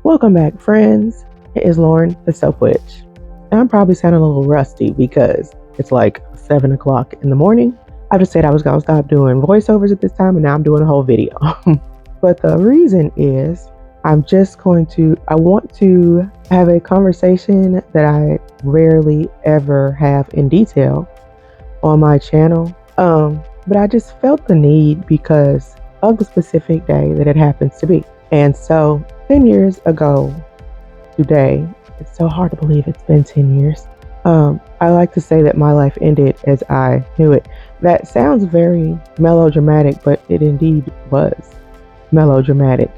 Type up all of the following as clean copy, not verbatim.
Welcome back, friends. It is Lauren, the Soap Witch. And I'm probably sounding a little rusty because it's like 7 o'clock in the morning. I just said I was going to stop doing voiceovers at this time, and now I'm doing a whole video. But the reason is I want to have a conversation that I rarely ever have in detail on my channel. But I just felt the need because of the specific day that it happens to be. And so 10 years ago today, it's so hard to believe it's been 10 years. I like to say that my life ended as I knew it. That sounds very melodramatic, but it indeed was melodramatic.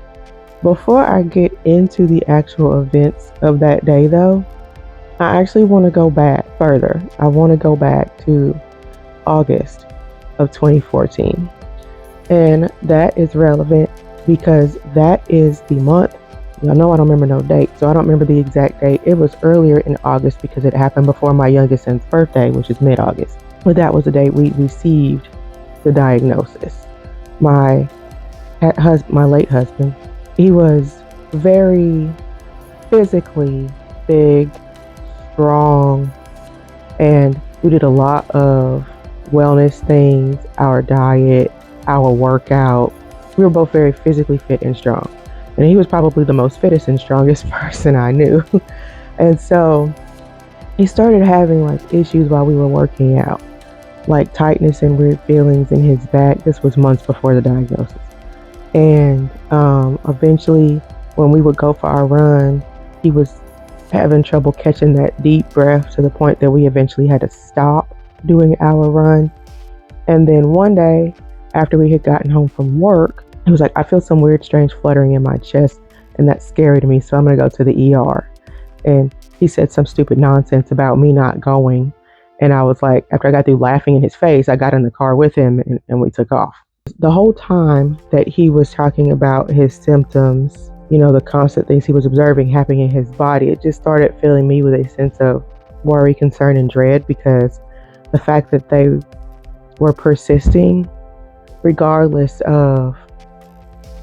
Before I get into the actual events of that day, though, I actually want to go back further. I want to go back to August of 2014. And that is relevant because that is the month. Y'all know I don't remember no date, so I don't remember the exact date. It was earlier in August because it happened before my youngest son's birthday, which is mid-August. But that was the day we received the diagnosis. My late husband, he was very physically big, strong, and we did a lot of wellness things, our diet, our workout. We were both very physically fit and strong. And he was probably the most fittest and strongest person I knew. And so he started having like issues while we were working out, like tightness and weird feelings in his back. This was months before the diagnosis. And eventually when we would go for our run, he was having trouble catching that deep breath to the point that we eventually had to stop doing our run. And then one day after we had gotten home from work, he was like, I feel some weird, strange fluttering in my chest, and that's scary to me, so I'm going to go to the ER. And he said some stupid nonsense about me not going. And I was like, after I got through laughing in his face, I got in the car with him and we took off. The whole time that he was talking about his symptoms, the constant things he was observing happening in his body, it just started filling me with a sense of worry, concern, and dread, because the fact that they were persisting regardless of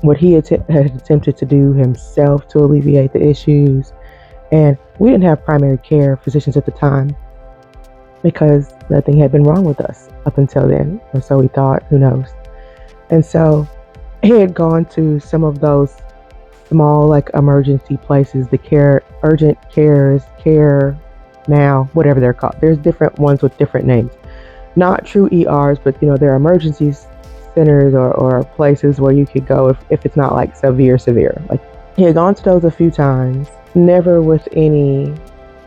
what he had attempted to do himself to alleviate the issues. And we didn't have primary care physicians at the time because nothing had been wrong with us up until then, or so we thought, who knows. And so he had gone to some of those small like emergency places, the urgent cares, care now, whatever they're called. There's different ones with different names. Not true ERs, but there are emergencies centers or places where you could go if it's not like severe. Like, he had gone to those a few times, never with any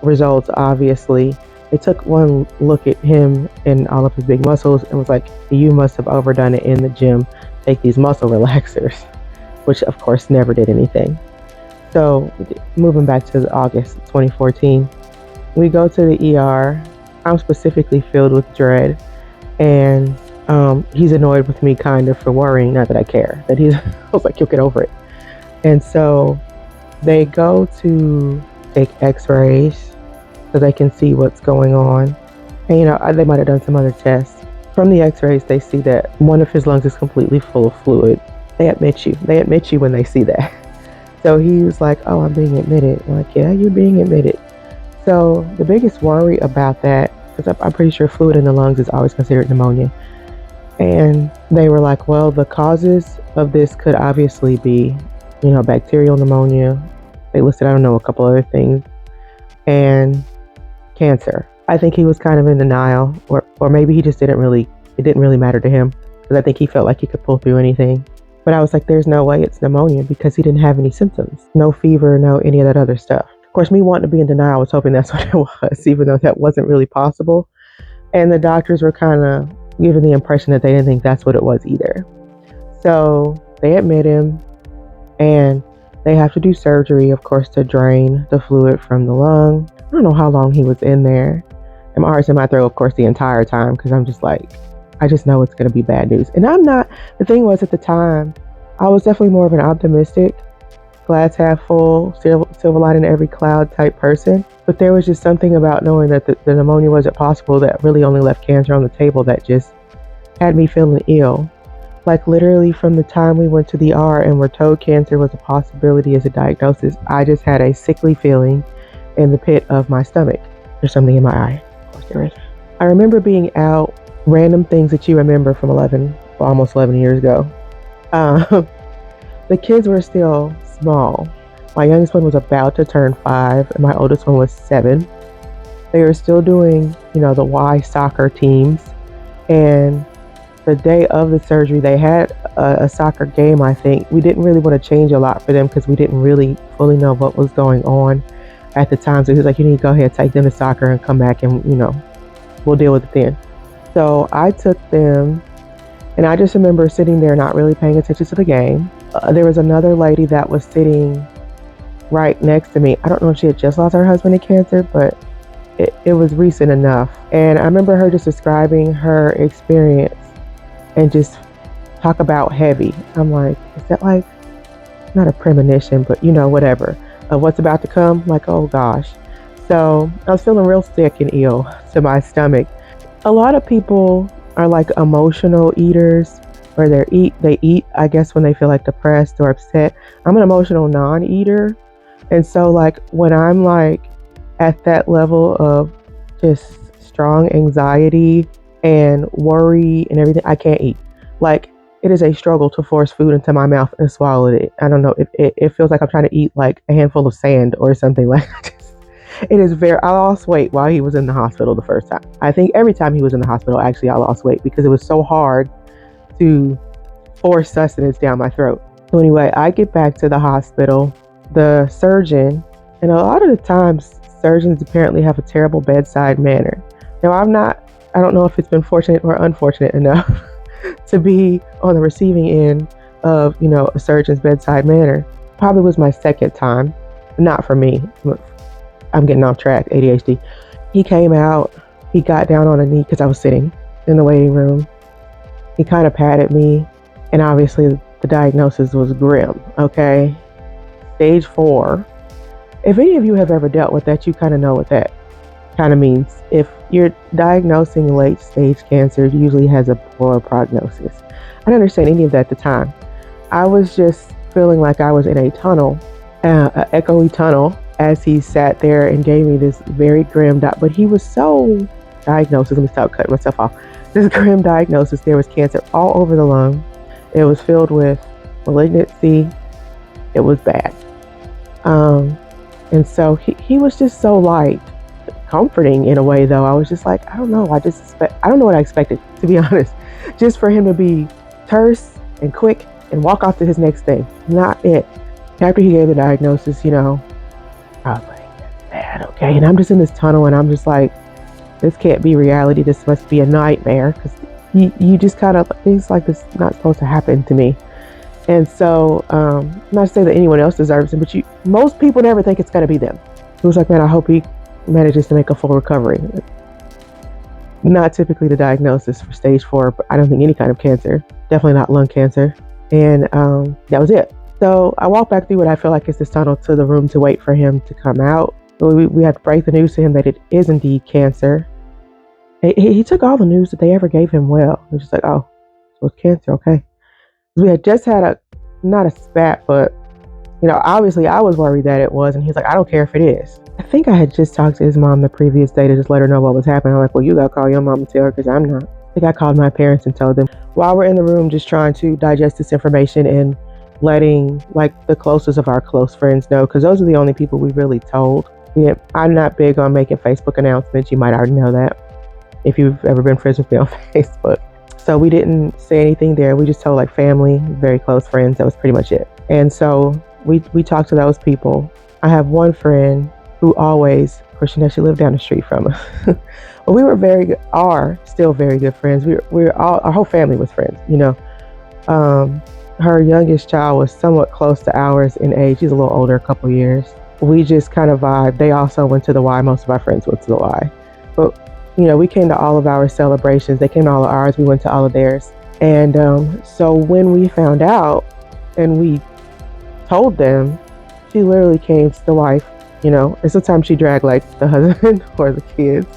results, obviously. They took one look at him and all of his big muscles and was like, you must have overdone it in the gym. Take these muscle relaxers, which of course never did anything. So moving back to August 2014, we go to the ER. I'm specifically filled with dread, and he's annoyed with me kind of for worrying, not that I care, that I was like, you'll get over it. And so they go to take x-rays so they can see what's going on. And they might have done some other tests. From the x-rays, they see that one of his lungs is completely full of fluid. They admit you when they see that. So he was like, oh, I'm being admitted. I'm like, yeah, you're being admitted. So the biggest worry about that, because I'm pretty sure fluid in the lungs is always considered pneumonia. And they were like, well, the causes of this could obviously be, bacterial pneumonia. They listed, I don't know, a couple other things, and cancer. I think he was kind of in denial, or maybe he just it didn't really matter to him, because I think he felt like he could pull through anything. But I was like, there's no way it's pneumonia because he didn't have any symptoms, no fever, no any of that other stuff. Of course, me wanting to be in denial, I was hoping that's what it was, even though that wasn't really possible. And the doctors were kind of given the impression that they didn't think that's what it was either. So they admit him, and they have to do surgery, of course, to drain the fluid from the lung. I don't know how long he was in there. And my heart's in my throat, of course, the entire time, because I'm just like, I just know it's going to be bad news. And the thing was, at the time, I was definitely more of an optimistic, glass half full, silver lining in every cloud type person. But there was just something about knowing that the pneumonia wasn't possible that really only left cancer on the table that just had me feeling ill. Like literally from the time we went to the ER and were told cancer was a possibility as a diagnosis, I just had a sickly feeling in the pit of my stomach. There's something in my eye. Of course there is. I remember being out, random things that you remember from almost 11 years ago. The kids were still small. My youngest one was about to turn 5 and my oldest one was 7. They were still doing, the Y soccer teams. And the day of the surgery, they had a soccer game, I think. We didn't really want to change a lot for them because we didn't really fully know what was going on at the time. So he was like, you need to go ahead, take them to soccer and come back and, we'll deal with it then. So I took them, and I just remember sitting there not really paying attention to the game. There was another lady that was sitting right next to me. I don't know if she had just lost her husband to cancer, but it was recent enough. And I remember her just describing her experience and just talk about heavy. I'm like, is that like, not a premonition, but whatever, of what's about to come? Like, oh gosh. So I was feeling real sick and ill to my stomach. A lot of people are like emotional eaters, where they eat, I guess, when they feel like depressed or upset. I'm an emotional non-eater. And so like when I'm like at that level of just strong anxiety and worry and everything, I can't eat. Like it is a struggle to force food into my mouth and swallow it. I don't know. It feels like I'm trying to eat like a handful of sand or something like that. It is I lost weight while he was in the hospital the first time. I think every time he was in the hospital, actually, I lost weight because it was so hard to force sustenance down my throat. So anyway, I get back to the hospital. The surgeon, and a lot of the times, surgeons apparently have a terrible bedside manner. Now, I don't know if it's been fortunate or unfortunate enough to be on the receiving end of, a surgeon's bedside manner. Probably was my second time. Not for me. I'm getting off track, ADHD. He came out, he got down on a knee because I was sitting in the waiting room. He kind of patted me, and obviously the diagnosis was grim, okay? Stage 4. If any of you have ever dealt with that, you kind of know what that kind of means. If you're diagnosing late stage cancer, it usually has a poor prognosis. I didn't understand any of that at the time. I was just feeling like I was in a tunnel, an echoey tunnel, as he sat there and gave me this very grim but he was so diagnosis. Let me stop cutting myself off. This grim diagnosis. There was cancer all over the lung. It was filled with malignancy. It was bad. And so he was just so like comforting in a way, though. I was just like, I don't know. I don't know what I expected, to be honest. Just for him to be terse and quick and walk off to his next thing. Not it. After he gave the diagnosis, I was like, that's bad, okay? And I'm just in this tunnel, and I'm just like, this can't be reality. This must be a nightmare, because you just kind of, things like this not supposed to happen to me. And so, not to say that anyone else deserves it, but most people never think it's going to be them. It was like, man, I hope he manages to make a full recovery. Not typically the diagnosis for stage 4, but I don't think any kind of cancer, definitely not lung cancer. And that was it. So I walked back through what I feel like is this tunnel to the room to wait for him to come out. We had to break the news to him that it is indeed cancer. He took all the news that they ever gave him well. He was just like, oh, so it's cancer, okay. We had just had not a spat, but, obviously I was worried that it was. And he's like, I don't care if it is. I think I had just talked to his mom the previous day to just let her know what was happening. I'm like, well, you got to call your mom and tell her, because I'm not. I think I called my parents and told them. While we're in the room just trying to digest this information and letting like the closest of our close friends know, because those are the only people we really told. I'm not big on making Facebook announcements. You might already know that if you've ever been friends with me on Facebook. So we didn't say anything there. We just told like family, very close friends. That was pretty much it. And so we talked to those people. I have one friend who always, of course, she lived down the street from us. But we are still very good friends. We're all, our whole family was friends, Her youngest child was somewhat close to ours in age. He's a little older, a couple years. We just kind of vibed. They also went to the Y. Most of our friends went to the Y. But, we came to all of our celebrations. They came to all of ours. We went to all of theirs. And so when we found out and we told them, she literally came to the wife, and sometimes she dragged like the husband or the kids,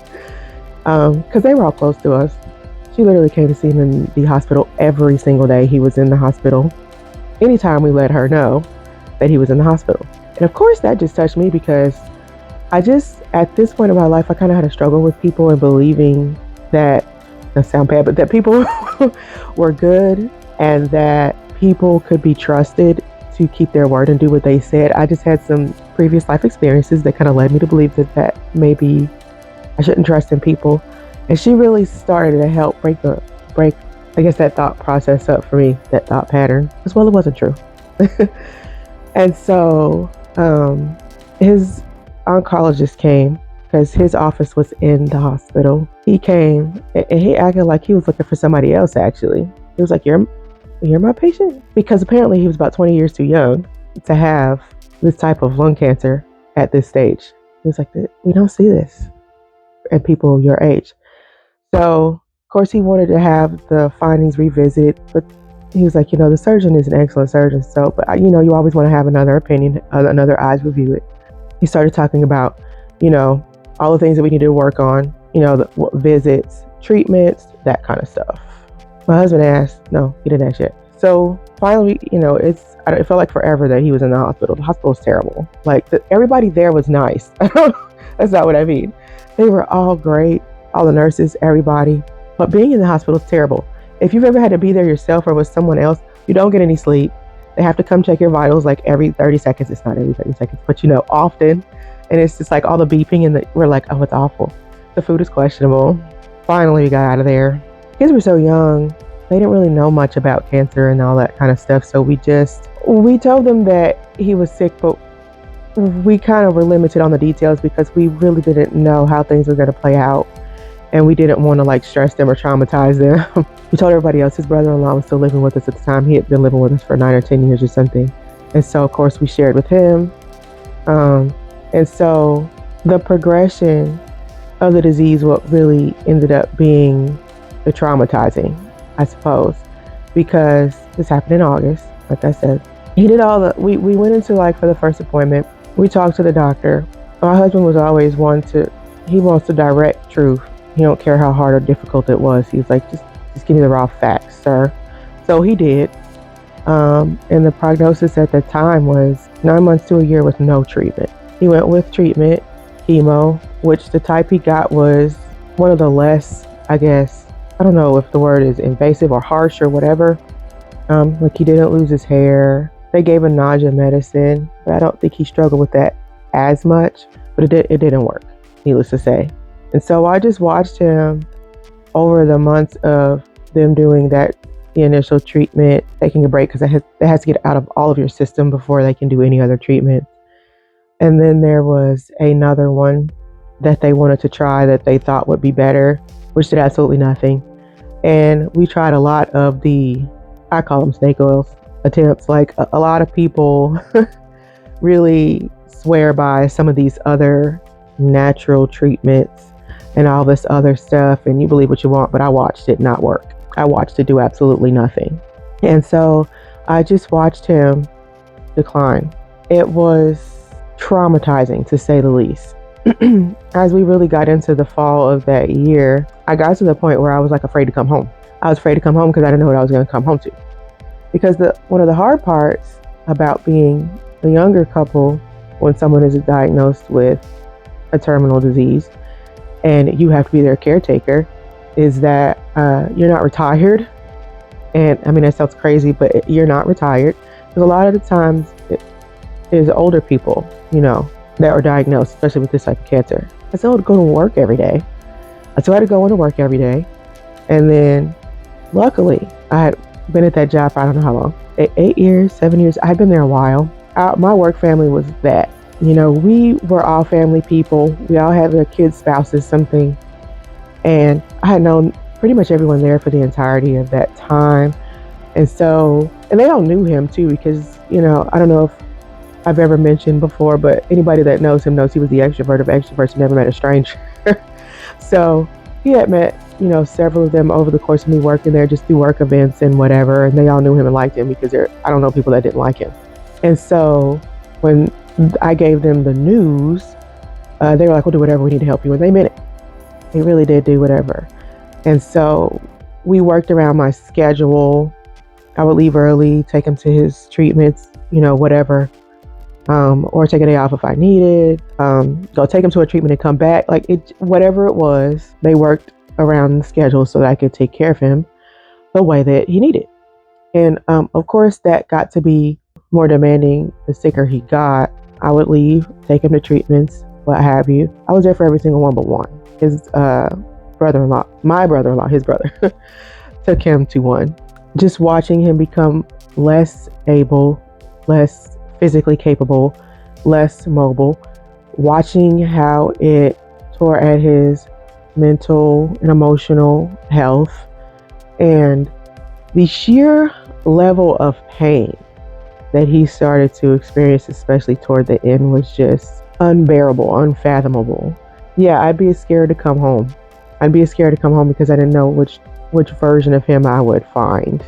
because they were all close to us. She literally came to see him in the hospital every single day he was in the hospital. Anytime we let her know that he was in the hospital. And of course, that just touched me because at this point in my life, I kind of had a struggle with people and believing that sound bad, but that people were good and that people could be trusted to keep their word and do what they said. I just had some previous life experiences that kind of led me to believe that maybe I shouldn't trust in people. And she really started to help break, I guess, that thought process up for me, that thought pattern. As well, it wasn't true. And so his oncologist came because his office was in the hospital. He came and he acted like he was looking for somebody else, actually. He was like, you're my patient? Because apparently he was about 20 years too young to have this type of lung cancer at this stage. He was like, we don't see this in people your age. So, of course, he wanted to have the findings revisited, but he was like, the surgeon is an excellent surgeon. So, but you always want to have another opinion, another eyes review it. He started talking about, all the things that we need to work on, the visits, treatments, that kind of stuff. My husband asked, no, he didn't ask yet. So finally, it felt like forever that he was in the hospital. The hospital was terrible. Like everybody there was nice. That's not what I mean. They were all great. All the nurses, everybody. But being in the hospital is terrible. If you've ever had to be there yourself or with someone else, you don't get any sleep. They have to come check your vitals like every 30 seconds. It's not every 30 seconds, but often. And it's just like all the beeping and we're like, oh, it's awful. The food is questionable. Finally, we got out of there. Kids were so young. They didn't really know much about cancer and all that kind of stuff. So we told them that he was sick, but we kind of were limited on the details because we really didn't know how things were going to play out. And we didn't want to stress them or traumatize them. We told everybody else. His brother-in-law was still living with us at the time. He had been living with us for 9 or 10 years or something. And so, of course, we shared with him. And so the progression of the disease, what really ended up being the traumatizing, I suppose, because this happened in August, like I said. He did we went into for the first appointment, we talked to the doctor. My husband was always he wants to direct truth. He don't care how hard or difficult it was. He was like, just give me the raw facts, sir. So he did. And the prognosis at the time was 9 months to a year with no treatment. He went with treatment, chemo, which the type he got was one of the less, I guess, I don't know if the word is invasive or harsh or whatever. He didn't lose his hair. They gave him nausea medicine, but I don't think he struggled with that as much. But it didn't work, needless to say. And so I just watched him over the months of them doing the initial treatment, taking a break because it has to get out of all of your system before they can do any other treatment. And then there was another one that they wanted to try that they thought would be better, which did absolutely nothing. And we tried a lot of I call them snake oils attempts. A lot of people really swear by some of these other natural treatments and all this other stuff, and you believe what you want, but I watched it not work. I watched it do absolutely nothing. And so I just watched him decline. It was traumatizing, to say the least. As we really got into the fall of that year, I got to the point where I was afraid to come home. I was afraid to come home because I didn't know what I was going to come home to. Because one of the hard parts about being a younger couple when someone is diagnosed with a terminal disease and you have to be their caretaker is that you're not retired. And I mean, that sounds crazy, but you're not retired. Because a lot of the times it is older people, that are diagnosed, especially with this type of cancer. I still had to go to work every day. I still had to go into work every day. And then luckily, I had been at that job for I don't know how long, 8 years, 7 years. I had been there a while. My work family was that. We were all family people. We all had their kids, spouses, something. And I had known pretty much everyone there for the entirety of that time. And they all knew him too, because, I don't know if I've ever mentioned before, but anybody that knows him knows he was the extrovert of extroverts who never met a stranger. So he had met, several of them over the course of me working there, just through work events and whatever. And they all knew him and liked him because I don't know people that didn't like him. And so when I gave them the news, they were like, we'll do whatever we need to help you. And they meant it. They really did do whatever. And so we worked around my schedule. I would leave early, take him to his treatments, whatever, or take a day off if I needed. Go take him to a treatment and come back. Like whatever it was, they worked around the schedule so that I could take care of him the way that he needed. And of course, that got to be more demanding the sicker he got. I would leave, take him to treatments, what have you. I was there for every single one but one. His brother-in-law, my brother-in-law, his brother, took him to one. Just watching him become less able, less physically capable, less mobile, watching how it tore at his mental and emotional health, and the sheer level of pain that he started to experience, especially toward the end, was just unbearable, unfathomable. Yeah, I'd be scared to come home. I'd be scared to come home because I didn't know which version of him I would find.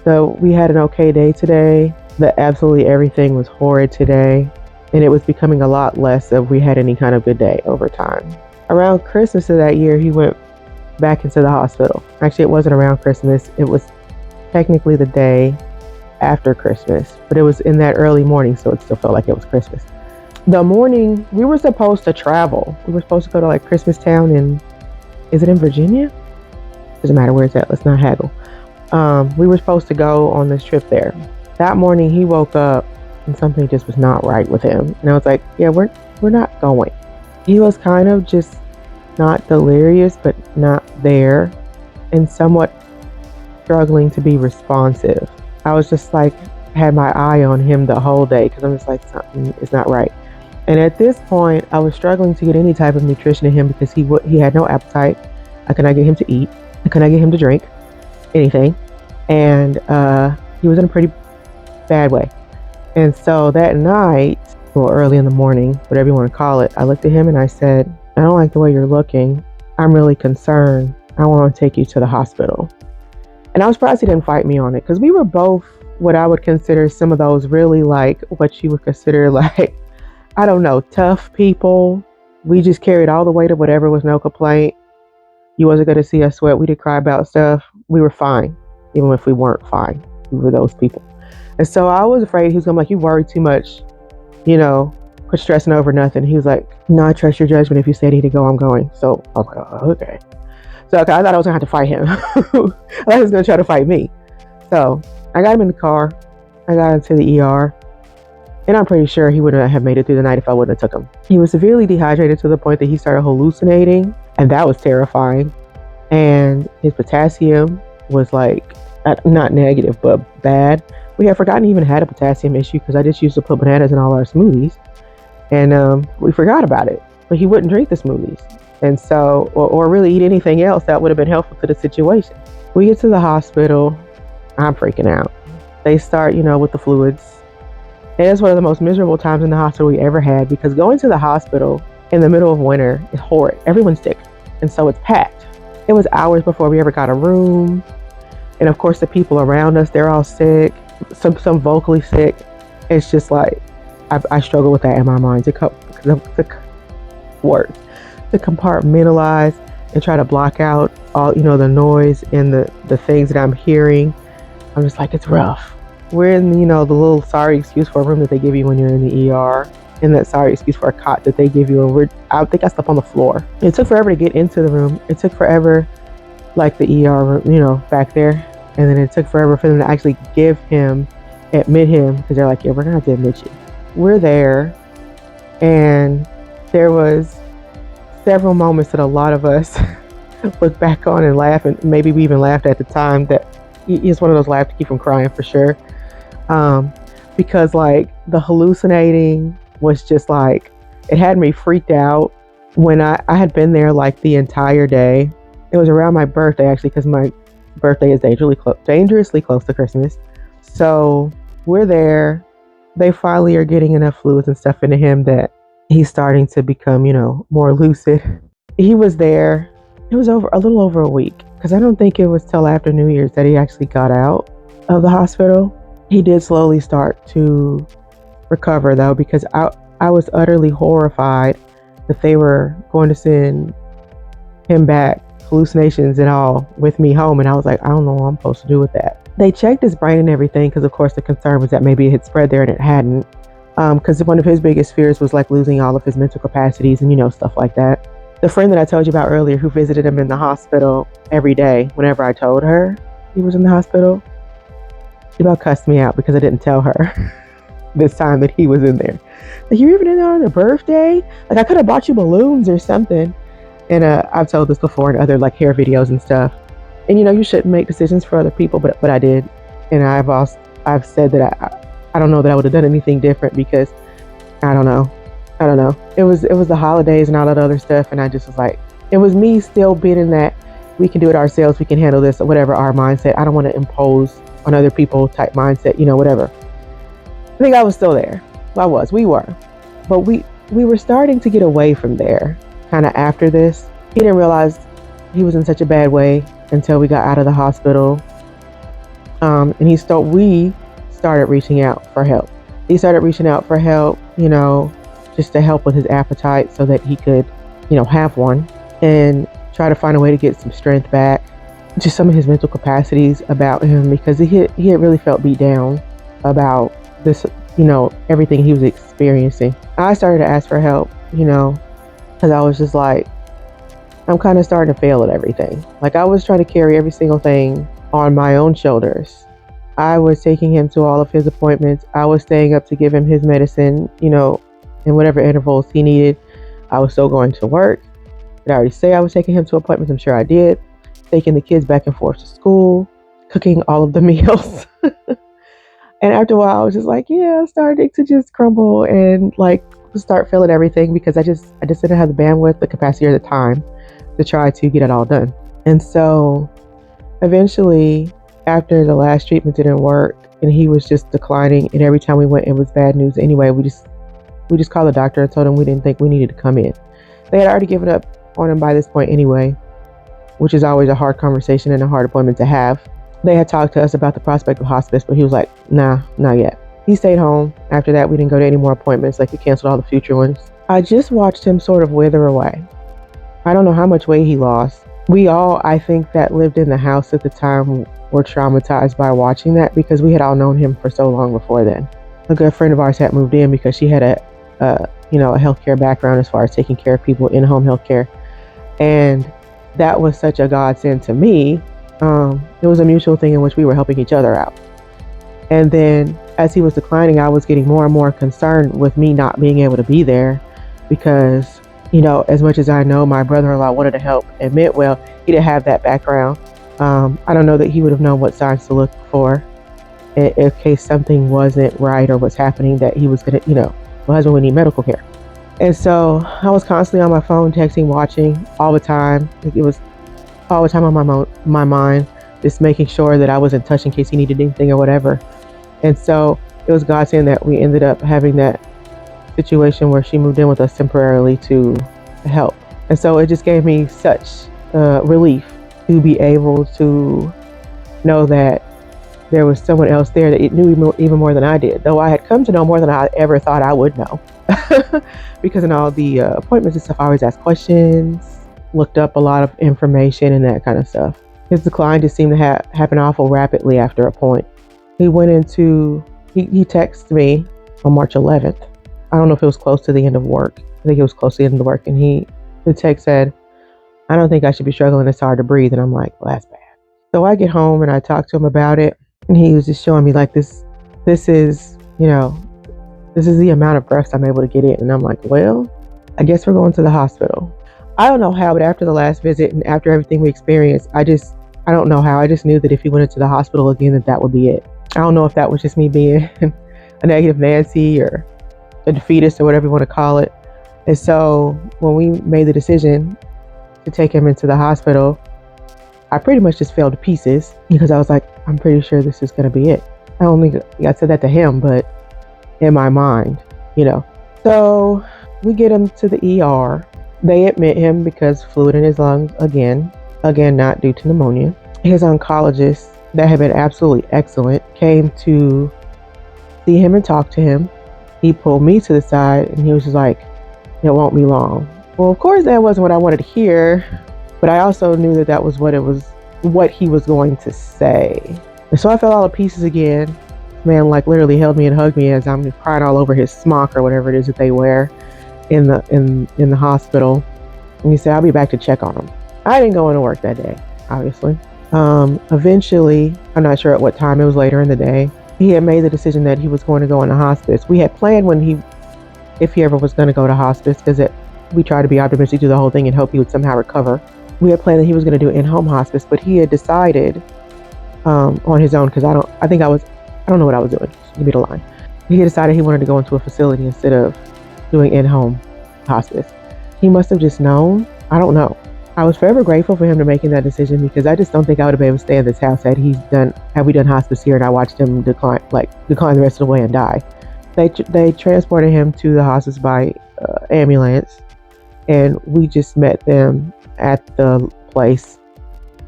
So we had an okay day today. Absolutely everything was horrid today, and it was becoming a lot less of we had any kind of good day over time. Around Christmas of that year, he went back into the hospital. Actually, it wasn't around Christmas. It was technically the day after Christmas, but it was in that early morning, so it still felt like it was Christmas. The morning we were supposed to travel. We were supposed to go to like Christmas Town is it in Virginia? Doesn't matter where it's at. Let's not haggle. We were supposed to go on this trip there. That morning he woke up and something just was not right with him. And I was like, yeah, we're not going. He was kind of just not delirious, but not there, and somewhat struggling to be responsive. I was just like, had my eye on him the whole day because I'm just like, something is not right. And at this point, I was struggling to get any type of nutrition in him because he had no appetite. I could not get him to eat. I could not get him to drink anything. And he was in a pretty bad way. And so that night, well, early in the morning, whatever you want to call it, I looked at him and I said, I don't like the way you're looking. I'm really concerned. I want to take you to the hospital. And I was surprised he didn't fight me on it because we were both what I would consider some of those really like what you would consider like, I don't know, tough people. We just carried all the weight of whatever, was no complaint. You wasn't going to see us sweat. We did cry about stuff. We were fine, even if we weren't fine. We were those people. And so I was afraid he was going to be like, you worry too much, quit stressing over nothing. He was like, no, I trust your judgment. If you say I need to go, I'm going. So I was like, oh, okay. So I thought I was going to have to fight him. I thought he was going to try to fight me. So I got him in the car. I got him to the ER. And I'm pretty sure he wouldn't have made it through the night if I wouldn't have took him. He was severely dehydrated to the point that he started hallucinating. And that was terrifying. And his potassium was like, not negative, but bad. We had forgotten he even had a potassium issue because I just used to put bananas in all our smoothies. And we forgot about it. But he wouldn't drink the smoothies. And so, or really eat anything else that would have been helpful to the situation. We get to the hospital. I'm freaking out. They start, with the fluids. And it's one of the most miserable times in the hospital we ever had because going to the hospital in the middle of winter is horrid. Everyone's sick. And so it's packed. It was hours before we ever got a room. And of course, the people around us, they're all sick. Some vocally sick. It's just like, I struggle with that in my mind to compartmentalize and try to block out all, the noise and the things that I'm hearing. I'm just like, it's rough. We're in, the little sorry excuse for a room that they give you when you're in the ER, and that sorry excuse for a cot that they give you. And I think I slept on the floor. It took forever to get into the room. It took forever, like the ER room, back there. And then it took forever for them to actually admit him, because they're like, yeah, we're going to have to admit you. We're there, and there was several moments that a lot of us look back on and laugh, and maybe we even laughed at the time. That it's one of those laughs to keep from crying for sure. Because like the hallucinating was just like, it had me freaked out when I had been there like the entire day. It was around my birthday actually, because my birthday is dangerously close to Christmas. So we're there. They finally are getting enough fluids and stuff into him that he's starting to become, more lucid. He was there. It was a little over a week, because I don't think it was till after New Year's that he actually got out of the hospital. He did slowly start to recover though, because I was utterly horrified that they were going to send him back hallucinations and all with me home. And I was like, I don't know what I'm supposed to do with that. They checked his brain and everything because, of course, the concern was that maybe it had spread there and it hadn't. Because one of his biggest fears was like losing all of his mental capacities and, stuff like that. The friend that I told you about earlier who visited him in the hospital every day, whenever I told her he was in the hospital, she about cussed me out because I didn't tell her this time that he was in there. Like, you're even in there on your birthday? Like, I could have bought you balloons or something. And I've told this before in other like hair videos and stuff. And you shouldn't make decisions for other people, but I did. And I've said that I don't know that I would have done anything different because I don't know. It was the holidays and all that other stuff, and I just was like, it was me still being in that we can do it ourselves, we can handle this, or whatever our mindset. I don't want to impose on other people type mindset, whatever. I think I was still there. Well, we were, but we were starting to get away from there. Kind of after this, he didn't realize he was in such a bad way until we got out of the hospital, and we started reaching out for help. He started reaching out for help, just to help with his appetite so that he could, have one and try to find a way to get some strength back. Just some of his mental capacities about him, because he had really felt beat down about this, everything he was experiencing. I started to ask for help, because I was just like, I'm kind of starting to fail at everything. Like, I was trying to carry every single thing on my own shoulders. I was taking him to all of his appointments. I was staying up to give him his medicine, in whatever intervals he needed. I was still going to work. Did I already say I was taking him to appointments? I'm sure I did. Taking the kids back and forth to school, cooking all of the meals. And after a while, I was just like, yeah, starting to just crumble and like start feeling everything, because I just didn't have the bandwidth, the capacity, or the time to try to get it all done. And so eventually, after the last treatment didn't work and he was just declining, and every time we went, it was bad news anyway, we just called the doctor and told him we didn't think we needed to come in. They had already given up on him by this point anyway, which is always a hard conversation and a hard appointment to have. They had talked to us about the prospect of hospice, but he was like, nah, not yet. He stayed home. After that, we didn't go to any more appointments. Like, we canceled all the future ones. I just watched him sort of wither away. I don't know how much weight he lost. We all, I think, that lived in the house at the time were traumatized by watching that, because we had all known him for so long before then. A good friend of ours had moved in because she had a healthcare background as far as taking care of people in home healthcare. And that was such a godsend to me. It was a mutual thing in which we were helping each other out. And then as he was declining, I was getting more and more concerned with me not being able to be there, because, as much as I know my brother-in-law wanted to help and meant well, he didn't have that background. I don't know that he would have known what signs to look for in case something wasn't right or was happening, that he was going to, my husband would need medical care. And so I was constantly on my phone, texting, watching all the time. It was all the time on my mind, just making sure that I was in touch in case he needed anything or whatever. And so it was God saying that we ended up having that situation where she moved in with us temporarily to help. And so it just gave me such relief to be able to know that there was someone else there that it knew even more than I did, though I had come to know more than I ever thought I would know. Because in all the appointments and stuff, I always asked questions, looked up a lot of information and that kind of stuff. His decline just seemed to happen awful rapidly after a point. He texted me on March 11th. I don't know if it was close to the end of work. I think it was close to the end of the work. And the text said, I don't think I should be struggling this hard to breathe. And I'm like, well, that's bad. So I get home and I talk to him about it. And he was just showing me like this is the amount of breaths I'm able to get in. And I'm like, well, I guess we're going to the hospital. I don't know how, but after the last visit and after everything we experienced, I don't know how. I just knew that if he went into the hospital again, that would be it. I don't know if that was just me being a negative Nancy or a defeatist or whatever you want to call it. And so when we made the decision to take him into the hospital, I pretty much just fell to pieces, because I was like, I'm pretty sure this is going to be it. I don't think I said that to him, but in my mind, So we get him to the ER. They admit him because fluid in his lungs again, not due to pneumonia. His oncologist, that had been absolutely excellent, came to see him and talk to him. He pulled me to the side and he was just like, it won't be long. Well, of course that wasn't what I wanted to hear, But I also knew that that was what he was going to say. And so I fell all to pieces again. This man like literally held me and hugged me as I'm crying all over his smock or whatever it is that they wear in the hospital. And he said, I'll be back to check on him. I didn't go into work that day, obviously. Eventually, I'm not sure at what time, it was later in the day, he had made the decision that he was going to go into hospice. We had planned if he ever was going to go to hospice, because we tried to be optimistic through the whole thing and hope he would somehow recover. We had planned that he was going to do in-home hospice, but he had decided on his own, because I don't know what I was doing. Give me the line. He had decided he wanted to go into a facility instead of doing in-home hospice. He must have just known. I don't know. I was forever grateful for him to making that decision, because I just don't think I would have been able to stay in this house had we done hospice here and I watched him decline the rest of the way and die. They transported him to the hospice by ambulance, and we just met them at the place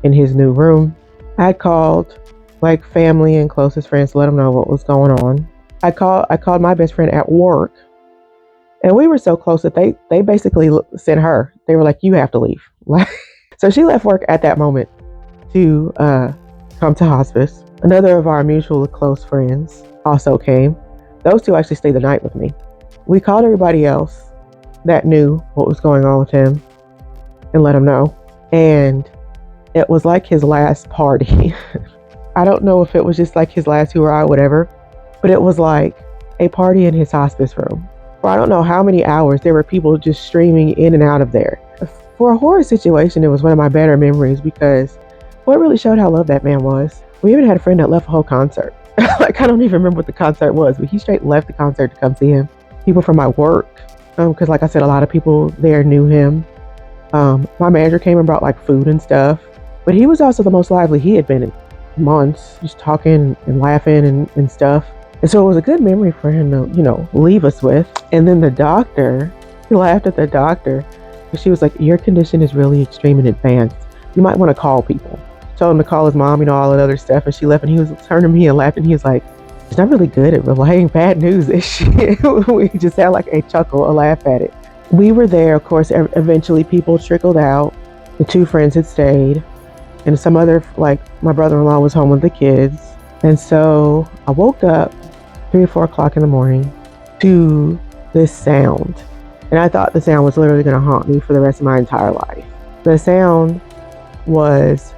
in his new room. I called like family and closest friends to let them know what was going on. I called my best friend at work, and we were so close that they basically sent her. They were like, you have to leave. So she left work at that moment to come to hospice. Another of our mutual close friends also came. Those two actually stayed the night with me. We called everybody else that knew what was going on with him and let them know. And it was like his last party. I don't know if it was just like his last hurrah or whatever, but it was like a party in his hospice room. For I don't know how many hours, there were people just streaming in and out of there. For a horror situation, it was one of my better memories, because it really showed how loved that man was. We even had a friend that left a whole concert. Like, I don't even remember what the concert was, but he straight left the concert to come see him. People from my work, because like I said, a lot of people there knew him. My manager came and brought like food and stuff, but he was also the most lively he had been in months, just talking and laughing and stuff. And so it was a good memory for him to, leave us with. And then the doctor, he laughed at the doctor. She was like, your condition is really extreme and advanced. You might want to call people. Told him to call his mom, all that other stuff. And she left, and he was turning to me and laughing. He was like, she's not really good at relaying bad news, is she? We just had like a chuckle, a laugh at it. We were there, of course. Eventually people trickled out. The two friends had stayed, and some other, like my brother-in-law was home with the kids. And so I woke up 3 or 4 o'clock in the morning to this sound. And I thought the sound was literally going to haunt me for the rest of my entire life. The sound was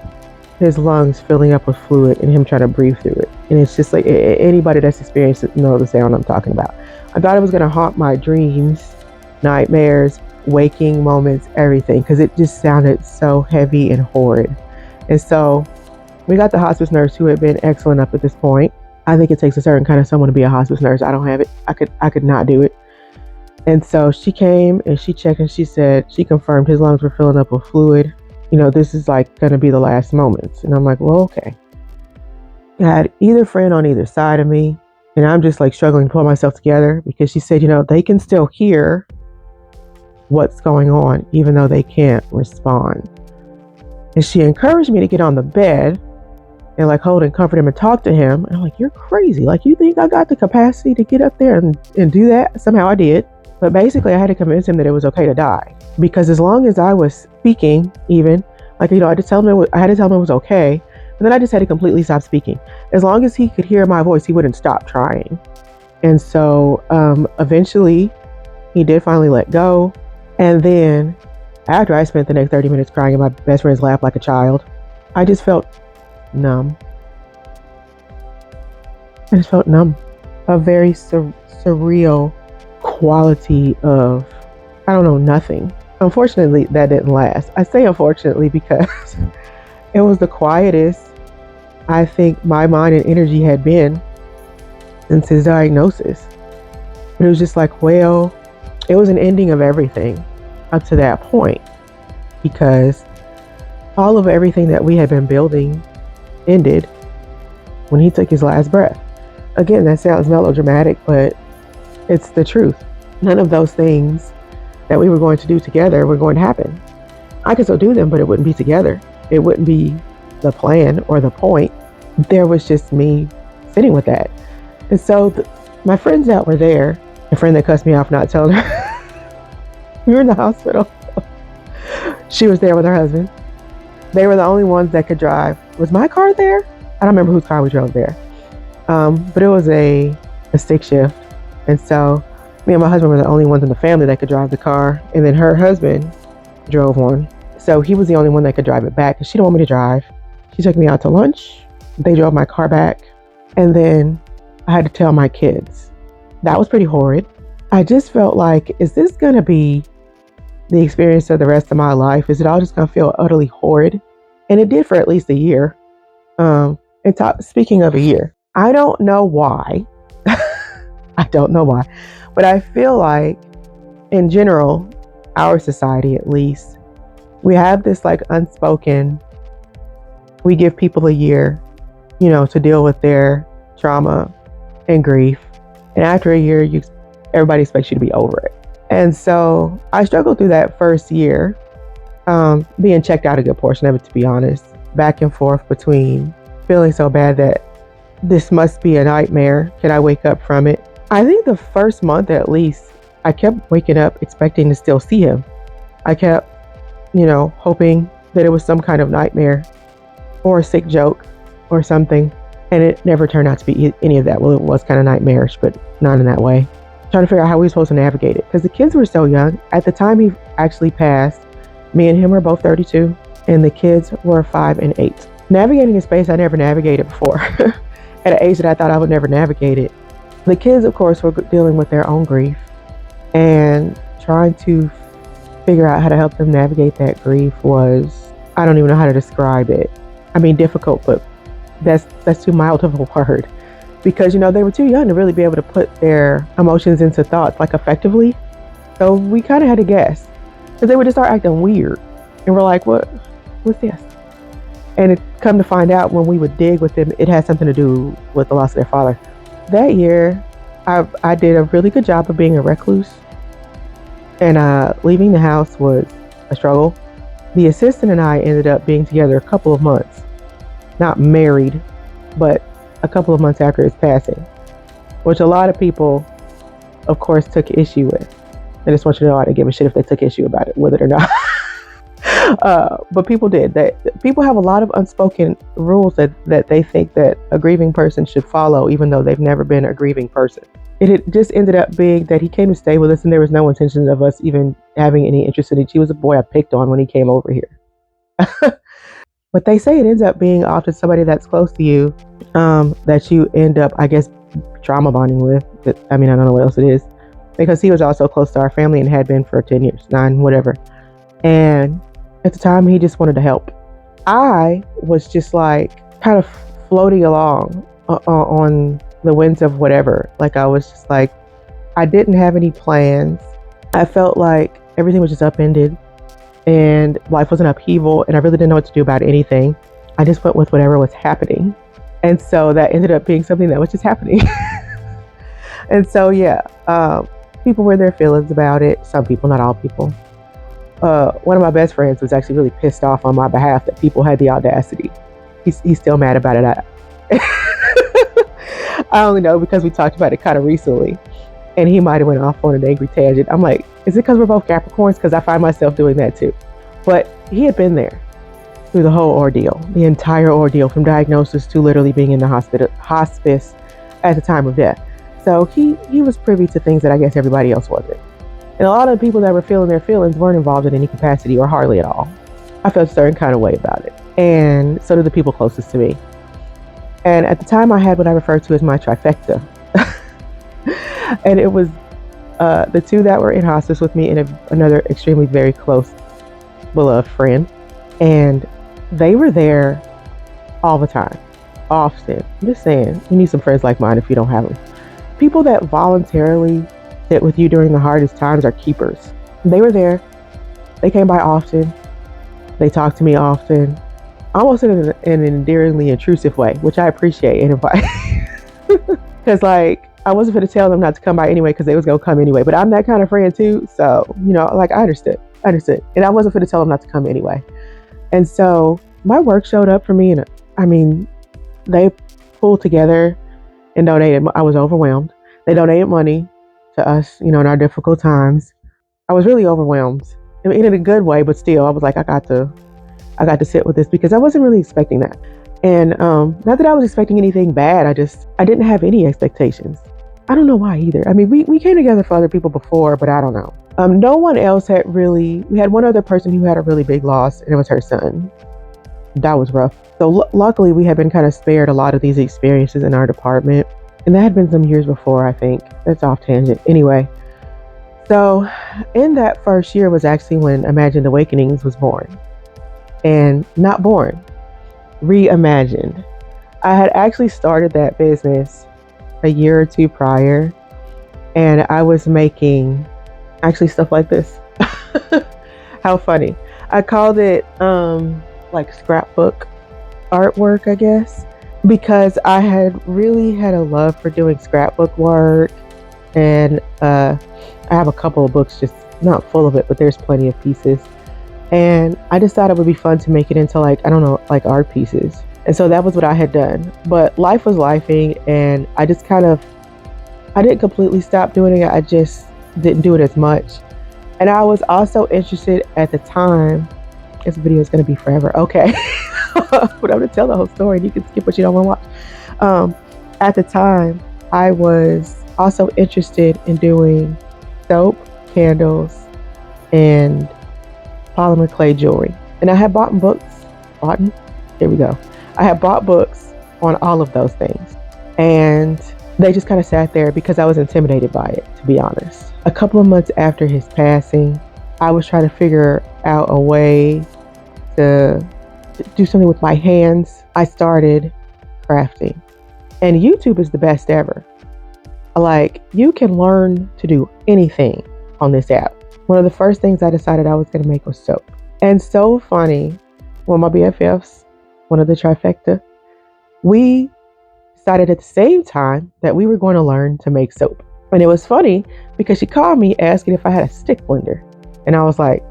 his lungs filling up with fluid and him trying to breathe through it. And it's just like, anybody that's experienced it know the sound I'm talking about. I thought it was going to haunt my dreams, nightmares, waking moments, everything, because it just sounded so heavy and horrid. And so we got the hospice nurse, who had been excellent up at this point. I think it takes a certain kind of someone to be a hospice nurse. I don't have it. I could not do it. And so she came and she checked, and she confirmed his lungs were filling up with fluid. This is like going to be the last moments. And I'm like, well, okay. I had either friend on either side of me, and I'm just like struggling to pull myself together, because she said, they can still hear what's going on, even though they can't respond. And she encouraged me to get on the bed and like hold and comfort him and talk to him. And I'm like, you're crazy. Like, you think I got the capacity to get up there and do that? Somehow I did. But basically I had to convince him that it was okay to die, because as long as I was speaking, even like, I had to tell him it was okay. And then I just had to completely stop speaking. As long as he could hear my voice, he wouldn't stop trying. And so eventually he did finally let go. And then after I spent the next 30 minutes crying in my best friend's lap like a child, I just felt numb. A very surreal quality of, I don't know, nothing. Unfortunately, that didn't last. I say unfortunately because it was the quietest I think my mind and energy had been since his diagnosis. But it was just like, well, it was an ending of everything up to that point, because all of everything that we had been building ended when he took his last breath. Again, that sounds melodramatic, but it's the truth. None of those things that we were going to do together were going to happen. I could still do them, but it wouldn't be together. It wouldn't be the plan or the point. There was just me sitting with that. And so my friends that were there, a friend that cussed me off not telling her we were in the hospital. She was there with her husband. They were the only ones that could drive. Was my car there? I don't remember whose car we drove there. But it was a stick shift. And so me and my husband were the only ones in the family that could drive the car. And then her husband drove one. So he was the only one that could drive it back because she didn't want me to drive. She took me out to lunch. They drove my car back. And then I had to tell my kids. That was pretty horrid. I just felt like, is this going to be the experience of the rest of my life? Is it all just going to feel utterly horrid? And it did for at least a year. Speaking of a year, I don't know why. I don't know why. But I feel like, in general, our society at least, we have this like unspoken, we give people a year, to deal with their trauma and grief. And after a year, everybody expects you to be over it. And so I struggled through that first year, being checked out a good portion of it, to be honest, back and forth between feeling so bad that this must be a nightmare. Can I wake up from it? I think the first month at least, I kept waking up expecting to still see him. I kept, hoping that it was some kind of nightmare or a sick joke or something. And it never turned out to be any of that. Well, it was kind of nightmarish, but not in that way. Trying to figure out how we were supposed to navigate it. Because the kids were so young. At the time he actually passed, me and him were both 32, and the kids were 5 and 8. Navigating a space I never navigated before. At an age that I thought I would never navigate it. The kids, of course, were dealing with their own grief and trying to figure out how to help them navigate that grief was, I don't even know how to describe it. I mean, difficult, but that's too mild of a word. Because, they were too young to really be able to put their emotions into thoughts, like effectively. So we kind of had to guess. Because they would just start acting weird. And we're like, what's this? And it come to find out when we would dig with them, it had something to do with the loss of their father. That year, I did a really good job of being a recluse. And leaving the house was a struggle. The assistant and I ended up being together a couple of months. Not married, but a couple of months after his passing. Which a lot of people, of course, took issue with. I just want you to know I didn't give a shit if they took issue about it, with it or not. But people did. People have a lot of unspoken rules that they think that a grieving person should follow, even though they've never been a grieving person. It just ended up being that he came to stay with us, and there was no intention of us even having any interest in it. He was a boy I picked on when he came over here. But they say it ends up being often somebody that's close to you, that you end up, I guess, trauma bonding with. I mean, I don't know what else it is. Because he was also close to our family and had been for 10 years, 9, whatever. And at the time, he just wanted to help. I was just like kind of floating along on the winds of whatever. Like I was just like, I didn't have any plans. I felt like everything was just upended and life was an upheaval and I really didn't know what to do about anything. I just went with whatever was happening. And so that ended up being something that was just happening. And so, yeah, people were their feelings about it. Some people, not all people. One of my best friends was actually really pissed off on my behalf that people had the audacity. He's still mad about it. I only know because we talked about it kind of recently. And he might have went off on an angry tangent. I'm like, is it because we're both Capricorns? Because I find myself doing that too. But he had been there through the whole ordeal, the entire ordeal, from diagnosis to literally being in the hospice at the time of death. So he was privy to things that I guess everybody else wasn't. And a lot of the people that were feeling their feelings weren't involved in any capacity or hardly at all. I felt a certain kind of way about it. And so did the people closest to me. And at the time I had what I refer to as my trifecta. And it was the two that were in hospice with me and another extremely very close, beloved friend. And they were there all the time, often. I'm just saying, you need some friends like mine if you don't have them. People that voluntarily sit with you during the hardest times are keepers. They were there. They came by often. They talked to me often, almost in an endearingly intrusive way, which I appreciate in advice. Because I wasn't going to tell them not to come by anyway because they was going to come anyway. But I'm that kind of friend too. So, I understood. And I wasn't going to tell them not to come anyway. And so my work showed up for me. And they pulled together and donated. I was overwhelmed. They donated money to us, in our difficult times. I was really overwhelmed. I mean, in a good way, but still, I was like, I got to I got to sit with this because I wasn't really expecting that. And not that I was expecting anything bad. I didn't have any expectations. I don't know why either. I mean, we came together for other people before, but I don't know. No one else had really, we had one other person who had a really big loss, and it was her son. That was rough. So luckily we had been kind of spared a lot of these experiences in our department. And that had been some years before, I think. That's off tangent. Anyway, so in that first year was actually when Imagined Awakenings was born. And not born, reimagined. I had actually started that business a year or two prior, and I was making actually stuff like this. How funny. I called it like scrapbook artwork, I guess, because I had really had a love for doing scrapbook work. And I have a couple of books, just not full of it, but there's plenty of pieces. And I just thought it would be fun to make it into like, I don't know, like art pieces. And so that was what I had done. But life was lifing, and I just I didn't completely stop doing it. I just didn't do it as much. And I was also interested at the time. This video is going to be forever. Okay. But I'm going to tell the whole story and you can skip what you don't want to watch. At the time, I was also interested in doing soap, candles, and polymer clay jewelry. And I had bought books. Here we go. I had bought books on all of those things. And they just kind of sat there because I was intimidated by it, to be honest. A couple of months after his passing, I was trying to figure out a way to do something with my hands. I started crafting. And YouTube is the best ever. Like, you can learn to do anything on this app. One of the first things I decided I was going to make was soap. And so funny, one of my BFFs, one of the trifecta, we decided at the same time that we were going to learn to make soap. And it was funny because she called me asking if I had a stick blender. And I was like,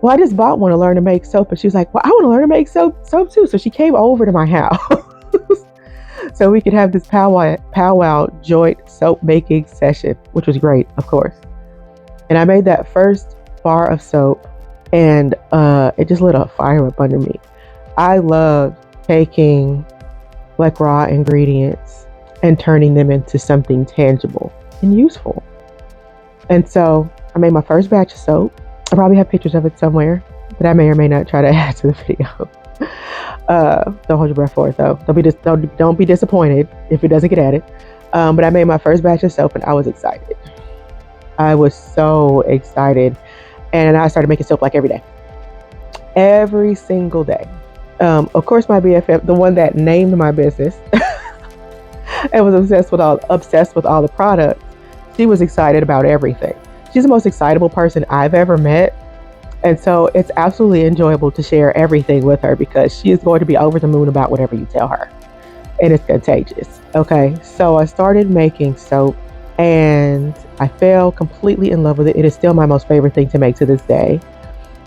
well, I just bought one to learn to make soap. And she was like, well, I want to learn to make soap too. So she came over to my house so we could have this powwow joint soap making session, which was great, of course. And I made that first bar of soap, and it just lit a fire up under me. I loved taking like raw ingredients and turning them into something tangible and useful. And so I made my first batch of soap. I probably have pictures of it somewhere that I may or may not try to add to the video. Don't hold your breath for it though. Don't be disappointed if it doesn't get added. But I made my first batch of soap and I was excited. I was so excited. And I started making soap like every day. Every single day. Of course, my BFF, the one that named my business and was obsessed with all the products, she was excited about everything. She's the most excitable person I've ever met. And so it's absolutely enjoyable to share everything with her because she is going to be over the moon about whatever you tell her. And it's contagious. Okay, so I started making soap and I fell completely in love with it. It is still my most favorite thing to make to this day.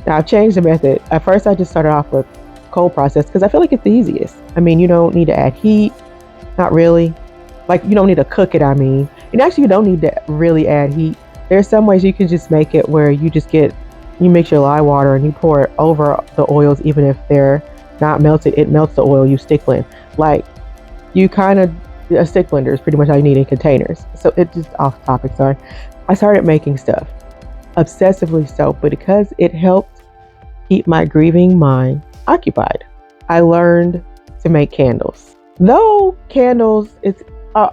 Now I've changed the method. At first I just started off with cold process because I feel like it's the easiest. I mean, you don't need to add heat. Not really. Like, you don't need to cook it, I mean. And actually you don't need to really add heat. There's some ways you can just make it where you mix your lye water and you pour it over the oils, even if they're not melted. It melts the oil. You stick blend. Like, a stick blender is pretty much all you need in containers. So it's just off topic, sorry. I started making stuff, obsessively so, but because it helped keep my grieving mind occupied, I learned to make candles. Though candles, I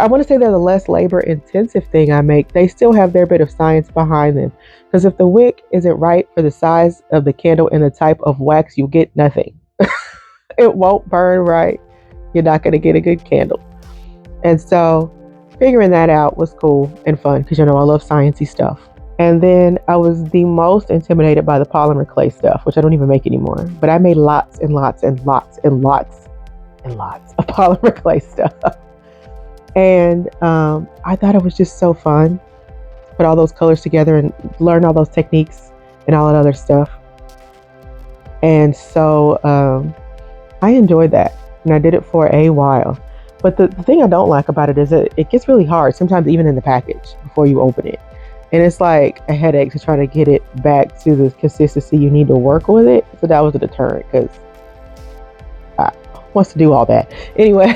want to say they're the less labor intensive thing I make. They still have their bit of science behind them. Because if the wick isn't right for the size of the candle and the type of wax, you get nothing. It won't burn right. You're not going to get a good candle. And so figuring that out was cool and fun because, I love sciencey stuff. And then I was the most intimidated by the polymer clay stuff, which I don't even make anymore. But I made lots and lots and lots and lots and lots of polymer clay stuff. And I thought it was just so fun to put all those colors together and learn all those techniques and all that other stuff. And so I enjoyed that. And I did it for a while. But the thing I don't like about it is that it gets really hard, sometimes even in the package before you open it. And it's like a headache to try to get it back to the consistency you need to work with it. So that was a deterrent because I wants to do all that. Anyway,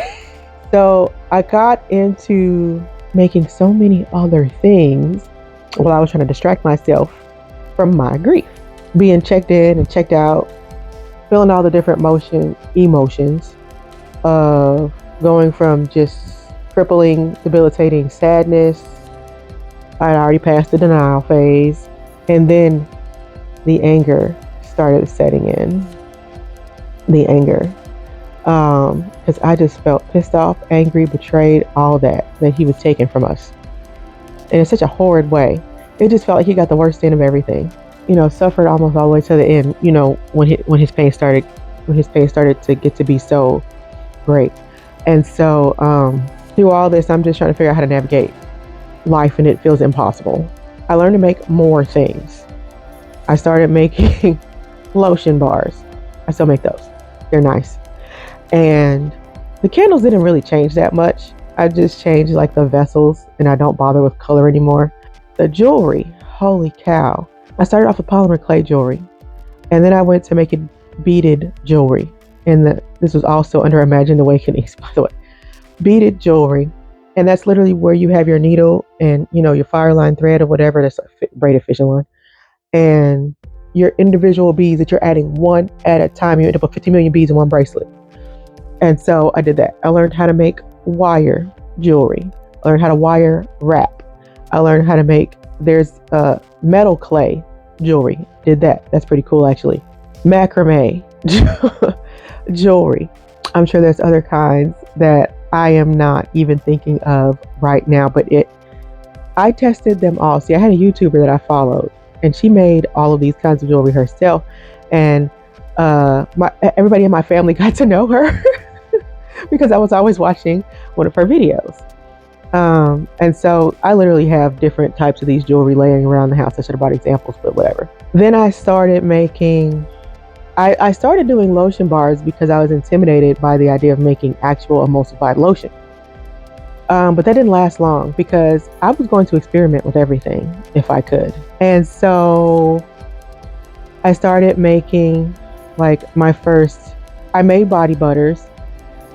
so I got into making so many other things while I was trying to distract myself from my grief. Being checked in and checked out, feeling all the different emotions of going from just crippling, debilitating sadness. I'd already passed the denial phase, and then the anger started setting in. The anger, because I just felt pissed off, angry, betrayed, all that he was taking from us, and in such a horrid way. It just felt like he got the worst end of everything. Suffered almost all the way to the end. When his pain started to get to be so great. And so through all this, I'm just trying to figure out how to navigate life, and it feels impossible. I learned to make more things. I started making lotion bars. I still make those. They're nice. And the candles didn't really change that much. I just changed like the vessels, and I don't bother with color anymore. The jewelry, holy cow. I started off with polymer clay jewelry, and then I went to making beaded jewelry. And this was also under Imagined Awakenings, by the way. Beaded jewelry. And that's literally where you have your needle and, your fire line thread or whatever, that's a braided fishing line, and your individual beads that you're adding one at a time. You end up with 50 million beads in one bracelet. And so I did that. I learned how to make wire jewelry. I learned how to wire wrap. I learned how to make, there's metal clay jewelry. Did that. That's pretty cool, actually. Macrame jewelry. I'm sure there's other kinds that I am not even thinking of right now, but I tested them all. See, I had a YouTuber that I followed, and she made all of these kinds of jewelry herself, and everybody in my family got to know her because I was always watching one of her videos. And so I literally have different types of these jewelry laying around the house. I should have brought examples, but whatever. Then I started making, I started doing lotion bars because I was intimidated by the idea of making actual emulsified lotion. But that didn't last long because I was going to experiment with everything if I could. And so I started making like I made body butters.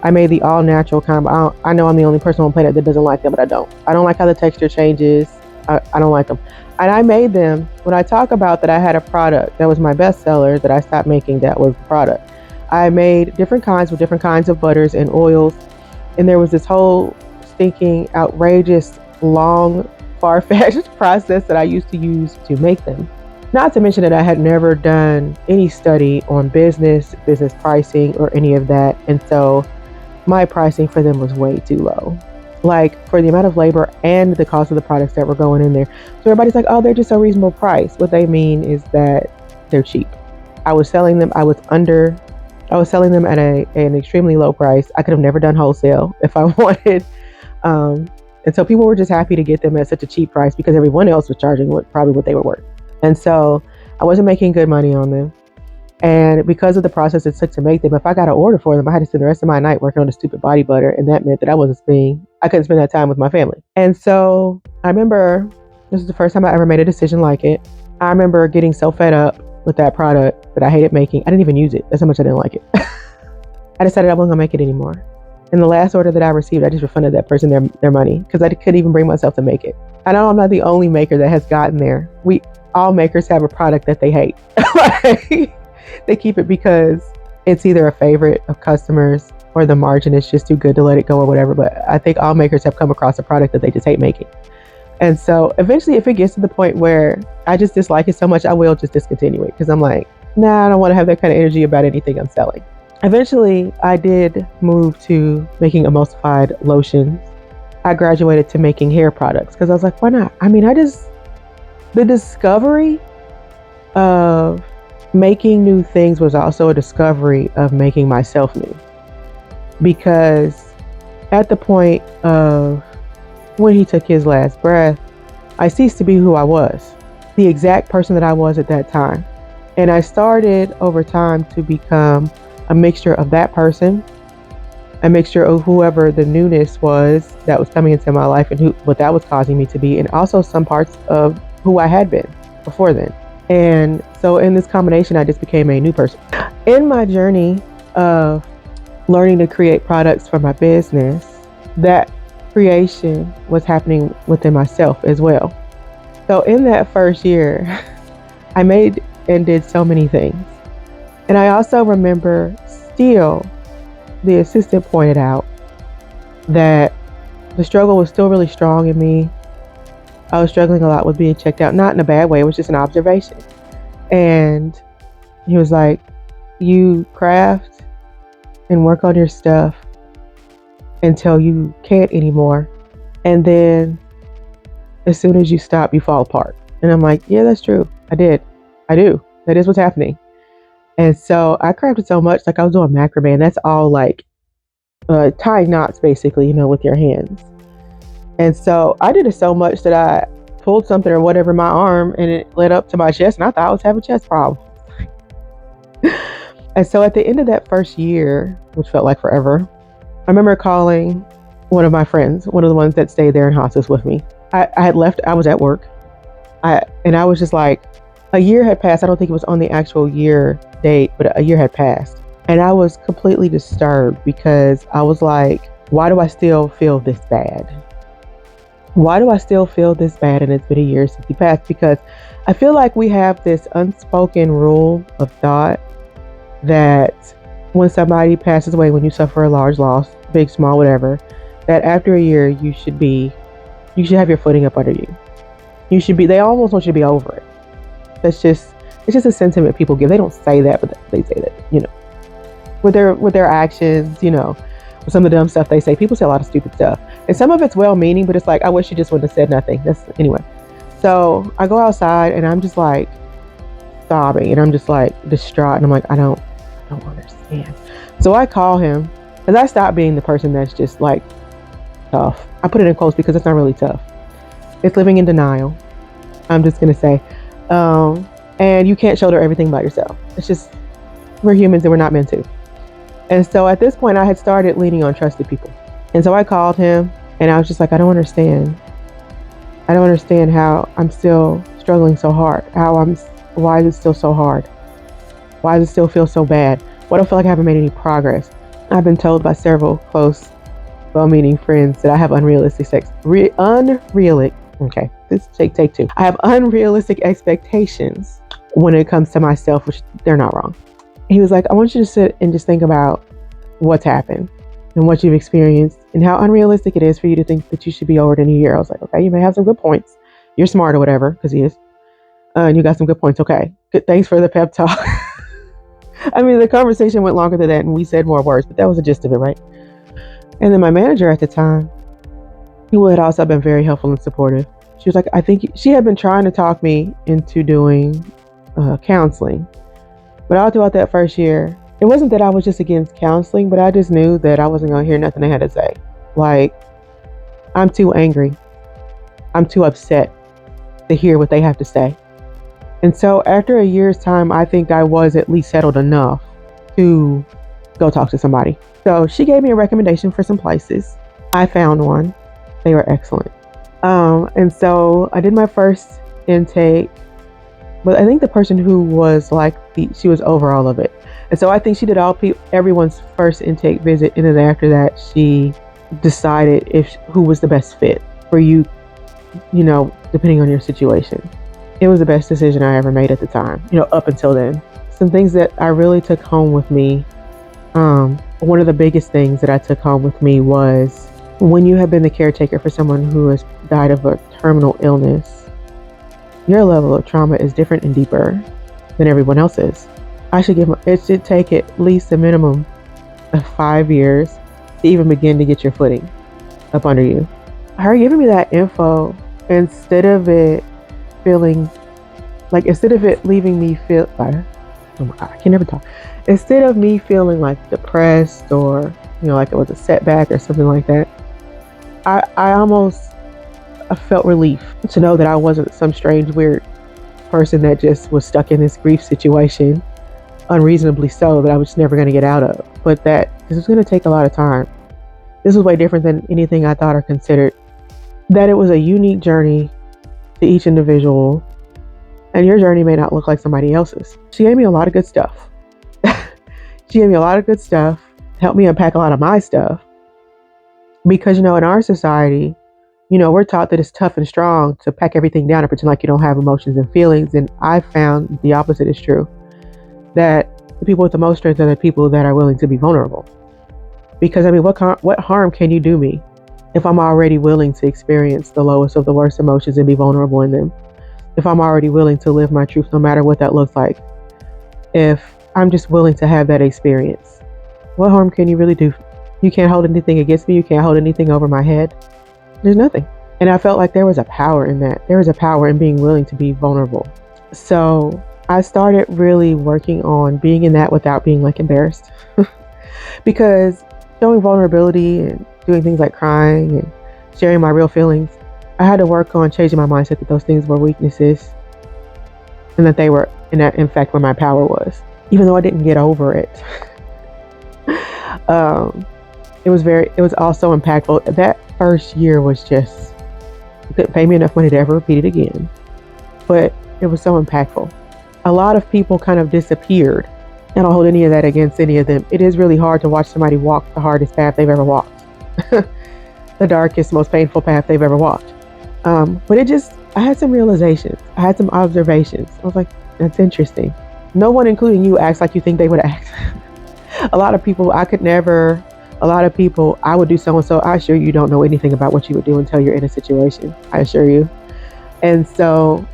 I made the all natural kind. I know I'm the only person on the planet that doesn't like them, but I don't. I don't like how the texture changes. I don't like them. And I made them. When I talk about that I had a product that was my bestseller that I stopped making, that was the product. I made different kinds with different kinds of butters and oils. And there was this whole stinking, outrageous, long, far-fetched process that I used to use to make them. Not to mention that I had never done any study on business pricing, or any of that. And so my pricing for them was way too low. Like, for the amount of labor and the cost of the products that were going in there. So everybody's like, oh, they're just a reasonable price. What they mean is that they're cheap. I was selling them at an extremely low price. I could have never done wholesale if I wanted. And so people were just happy to get them at such a cheap price because everyone else was charging probably what they were worth. And so I wasn't making good money on them. And because of the process it took to make them, if I got an order for them, I had to spend the rest of my night working on the stupid body butter. And that meant that I couldn't spend that time with my family. And so I remember this is the first time I ever made a decision like it. I remember getting so fed up with that product that I hated making. I didn't even use it. That's how much I didn't like it. I decided I wasn't gonna make it anymore. In the last order that I received, I just refunded that person their money because I couldn't even bring myself to make it. I know I'm not the only maker that has gotten there. All makers have a product that they hate. They keep it because it's either a favorite of customers or the margin is just too good to let it go or whatever. But I think all makers have come across a product that they just hate making. And so eventually, if it gets to the point where I just dislike it so much, I will just discontinue it because I'm like, nah, I don't want to have that kind of energy about anything I'm selling. Eventually, I did move to making emulsified lotions. I graduated to making hair products because I was like, why not? I mean, the discovery of making new things was also a discovery of making myself new. Because at the point of when he took his last breath, I ceased to be who I was, the exact person that I was at that time. And I started over time to become a mixture of that person, a mixture of whoever the newness was that was coming into my life and what that was causing me to be, and also some parts of who I had been before then. And so in this combination, I just became a new person. In my journey of learning to create products for my business, that creation was happening within myself as well. So in that first year, I made and did so many things. And I also remember still, the assistant pointed out that the struggle was still really strong in me. I was struggling a lot with being checked out, not in a bad way, it was just an observation. And he was like, you craft and work on your stuff until you can't anymore. And then as soon as you stop, you fall apart. And I'm like, yeah, that's true. I do. That is what's happening. And so I crafted so much, like I was doing macrame, and that's all like tying knots basically, with your hands. And so I did it so much that I pulled something or whatever in my arm and it led up to my chest, and I thought I was having chest problems. And so at the end of that first year, which felt like forever, I remember calling one of my friends, one of the ones that stayed there in hospice with me. I had left, I was at work. And I was just like, a year had passed. I don't think it was on the actual year date, but a year had passed. And I was completely disturbed because I was like, why do I still feel this bad? Why do I still feel this bad? And it's been a year since he passed, because I feel like we have this unspoken rule of thought that when somebody passes away, when you suffer a large loss, big, small, whatever, that after a year, you should have your footing up under you. They almost want you to be over it. It's just a sentiment people give. They don't say that, but they say that, with their actions, with some of the dumb stuff they say. People say a lot of stupid stuff, and some of it's well-meaning, but it's like, I wish you just wouldn't have said nothing. Anyway. So I go outside and I'm just like sobbing, and I'm just like distraught, and I'm like, I don't understand. So I call him, because I stopped being the person that's just like tough. I put it in quotes because it's not really tough. It's living in denial. I'm just gonna say. And you can't shoulder everything by yourself. It's just, we're humans and we're not meant to. And so at this point, I had started leaning on trusted people. And so I called him and I was just like, I don't understand how I'm still struggling so hard. Why is it still so hard? Why does it still feel so bad? Why don't I feel like I haven't made any progress? I've been told by several close, well-meaning friends that I have okay, this take two. I have unrealistic expectations when it comes to myself, which they're not wrong. He was like, I want you to sit and just think about what's happened and what you've experienced and how unrealistic it is for you to think that you should be over it in a year. I was like, okay, you may have some good points. You're smart or whatever, because he is. And you got some good points. Okay, good. Thanks for the pep talk. I mean, the conversation went longer than that and we said more words, but that was the gist of it, right? And then my manager at the time, who had also been very helpful and supportive, she was like, I think she had been trying to talk me into doing counseling. But all throughout that first year, it wasn't that I was just against counseling, but I just knew that I wasn't going to hear nothing they had to say. Like, I'm too angry. I'm too upset to hear what they have to say. And so after a year's time, I think I was at least settled enough to go talk to somebody. So she gave me a recommendation for some places. I found one. They were excellent. And so I did my first intake, but I think the person who was she was over all of it. And so I think she did everyone's first intake visit. And then after that, she decided who was the best fit for you, depending on your situation. It was the best decision I ever made at the time, up until then. Some things that I really took home with me. One of the biggest things that I took home with me was, when you have been the caretaker for someone who has died of a terminal illness, your level of trauma is different and deeper than everyone else's. It should take at least a minimum of 5 years to even begin to get your footing up under you. Her giving me that info, instead of it leaving me feel, oh my God, I can never talk. Instead of me feeling like depressed or, like it was a setback or something like that, I felt relief to know that I wasn't some strange, weird person that just was stuck in this grief situation, unreasonably so, that I was never going to get out of. But that this was going to take a lot of time. This was way different than anything I thought or considered. That it was a unique journey to each individual, and your journey may not look like somebody else's. She gave me a lot of good stuff. She gave me a lot of good stuff, helped me unpack a lot of my stuff. Because, in our society, we're taught that it's tough and strong to pack everything down and pretend like you don't have emotions and feelings. And I found the opposite is true. That the people with the most strength are the people that are willing to be vulnerable. Because, what harm can you do me if I'm already willing to experience the lowest of the worst emotions and be vulnerable in them? If I'm already willing to live my truth, no matter what that looks like. If I'm just willing to have that experience, what harm can you really do? You can't hold anything against me. You can't hold anything over my head. There's nothing. And I felt like there was a power in that. There was a power in being willing to be vulnerable. So I started really working on being in that without being like embarrassed. Because showing vulnerability and doing things like crying and sharing my real feelings, I had to work on changing my mindset that those things were weaknesses and that they were, in fact, where my power was. Even though I didn't get over it. It was also impactful. That first year was just, you couldn't pay me enough money to ever repeat it again. But it was so impactful. A lot of people kind of disappeared. I don't hold any of that against any of them. It is really hard to watch somebody walk the hardest path they've ever walked. The darkest, most painful path they've ever walked. But I had some realizations. I had some observations. I was like, that's interesting. No one, including you, acts like you think they would act. A lot of people, I would do so-and-so. I assure you don't know anything about what you would do until you're in a situation. I assure you. And so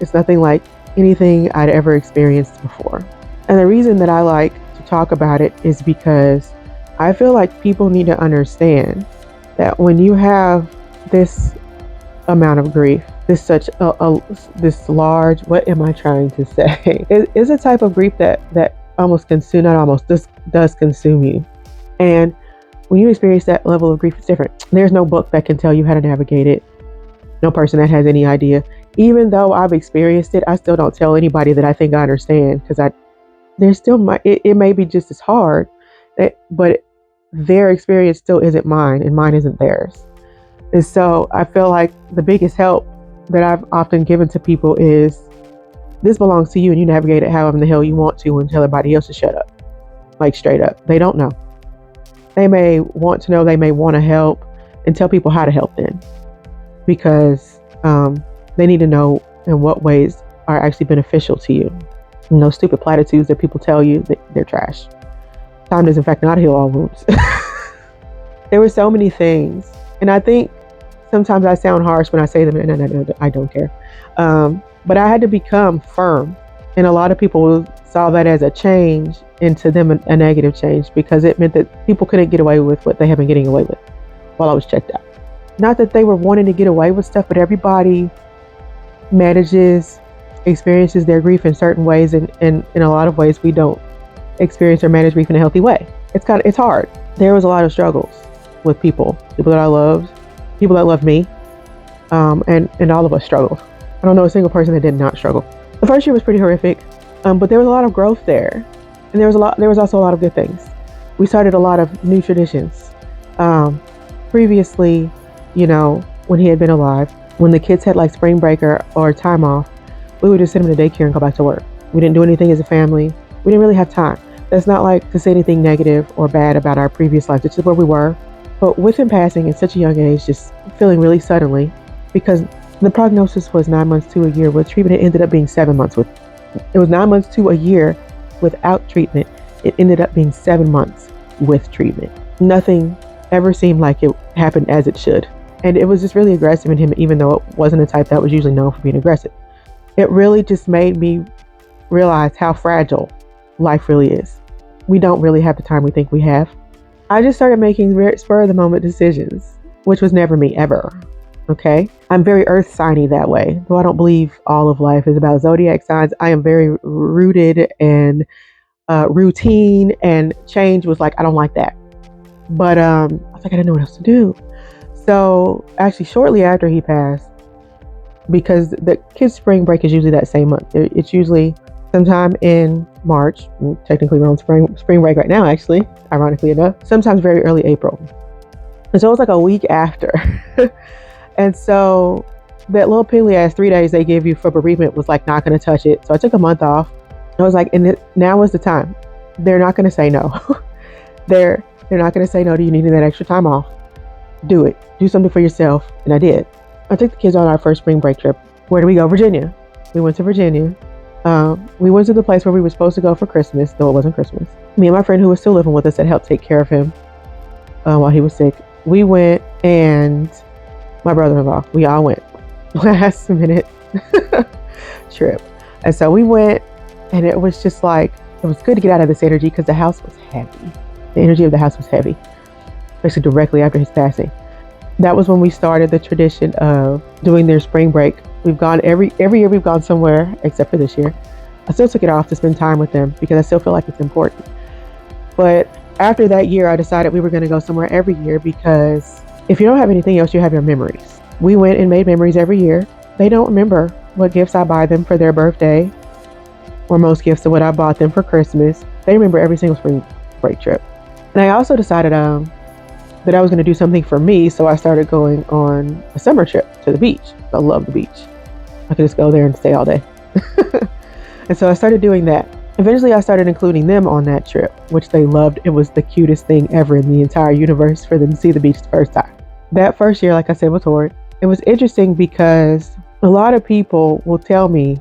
it's nothing like anything I'd ever experienced before. And the reason that I like to talk about it is because I feel like people need to understand that when you have this amount of grief, this large, what am I trying to say? It is a type of grief that does consume you. And when you experience that level of grief, it's different. There's no book that can tell you how to navigate it. No person that has any idea. Even though I've experienced it, I still don't tell anybody that I think I understand, because it may be just as hard, but their experience still isn't mine, and mine isn't theirs. And so I feel like the biggest help that I've often given to people is, this belongs to you, and you navigate it however the hell you want to, and tell everybody else to shut up. Like, straight up. They don't know. They may want to know, they may want to help, and tell people how to help them, because they need to know in what ways are actually beneficial to you. No stupid platitudes that people tell you, they're trash. Time does in fact not heal all wounds. There were so many things, and I think sometimes I sound harsh when I say them, and I don't care. But I had to become firm, and a lot of people saw that as a change into them, a negative change, because it meant that people couldn't get away with what they have been getting away with while I was checked out. Not that they were wanting to get away with stuff, but everybody experiences their grief in certain ways, and in a lot of ways we don't experience or manage grief in a healthy way. It's hard. There was a lot of struggles with people that I loved, people that loved me, and all of us struggled. I don't know a single person that did not struggle. The first year was pretty horrific, but there was a lot of growth there, and there was also a lot of good things. We started a lot of new traditions. Previously, when he had been alive, when the kids had like spring break or time off, we would just send them to daycare and go back to work. We didn't do anything as a family. We didn't really have time. That's not like to say anything negative or bad about our previous life. It's just where we were. But with him passing at such a young age, just feeling really suddenly, because the prognosis was 9 months to a year with treatment, it ended up being 7 months it was 9 months to a year without treatment. It ended up being 7 months with treatment. Nothing ever seemed like it happened as it should. And it was just really aggressive in him, even though it wasn't a type that was usually known for being aggressive. It really just made me realize how fragile life really is. We don't really have the time we think we have. I just started making very spur of the moment decisions, which was never me ever. Okay. I'm very earth signy that way. Though I don't believe all of life is about zodiac signs, I am very rooted and routine, and change was like, I don't like that. But I was like, I didn't know what else to do. So actually shortly after he passed, because the kids' spring break is usually that same month. It's usually sometime in March. Technically we're on spring break right now, actually, ironically enough. Sometimes very early April. And so it was like a week after. And so that little piddly ass 3 days they give you for bereavement was like not going to touch it. So I took a month off. I was like, now is the time. They're not going to say no. they're not going to say no to you needing that extra time off. Do it. Do something for yourself. And I did. I took the kids on our first spring break trip. Where did we go? Virginia. We went to Virginia. We went to the place where we were supposed to go for Christmas, though it wasn't Christmas. Me and my friend who was still living with us that helped take care of him while he was sick. We went, and my brother-in-law, we all went. Last minute trip. And so we went, and it was just like, it was good to get out of this energy because the house was heavy. The energy of the house was heavy, especially directly after his passing. That was when we started the tradition of doing their spring break. We've gone every year we've gone somewhere except for this year. I still took it off to spend time with them because I still feel like it's important. But after that year, I decided we were going to go somewhere every year because if you don't have anything else, you have your memories. We went and made memories every year. They don't remember what gifts I buy them for their birthday or most gifts of what I bought them for Christmas. They remember every single spring break trip. And I also decided that I was going to do something for me. So I started going on a summer trip to the beach. I love the beach. I could just go there and stay all day. And so I started doing that. Eventually I started including them on that trip, which they loved. It was the cutest thing ever in the entire universe for them to see the beach the first time. That first year, like I said before, it was interesting because a lot of people will tell me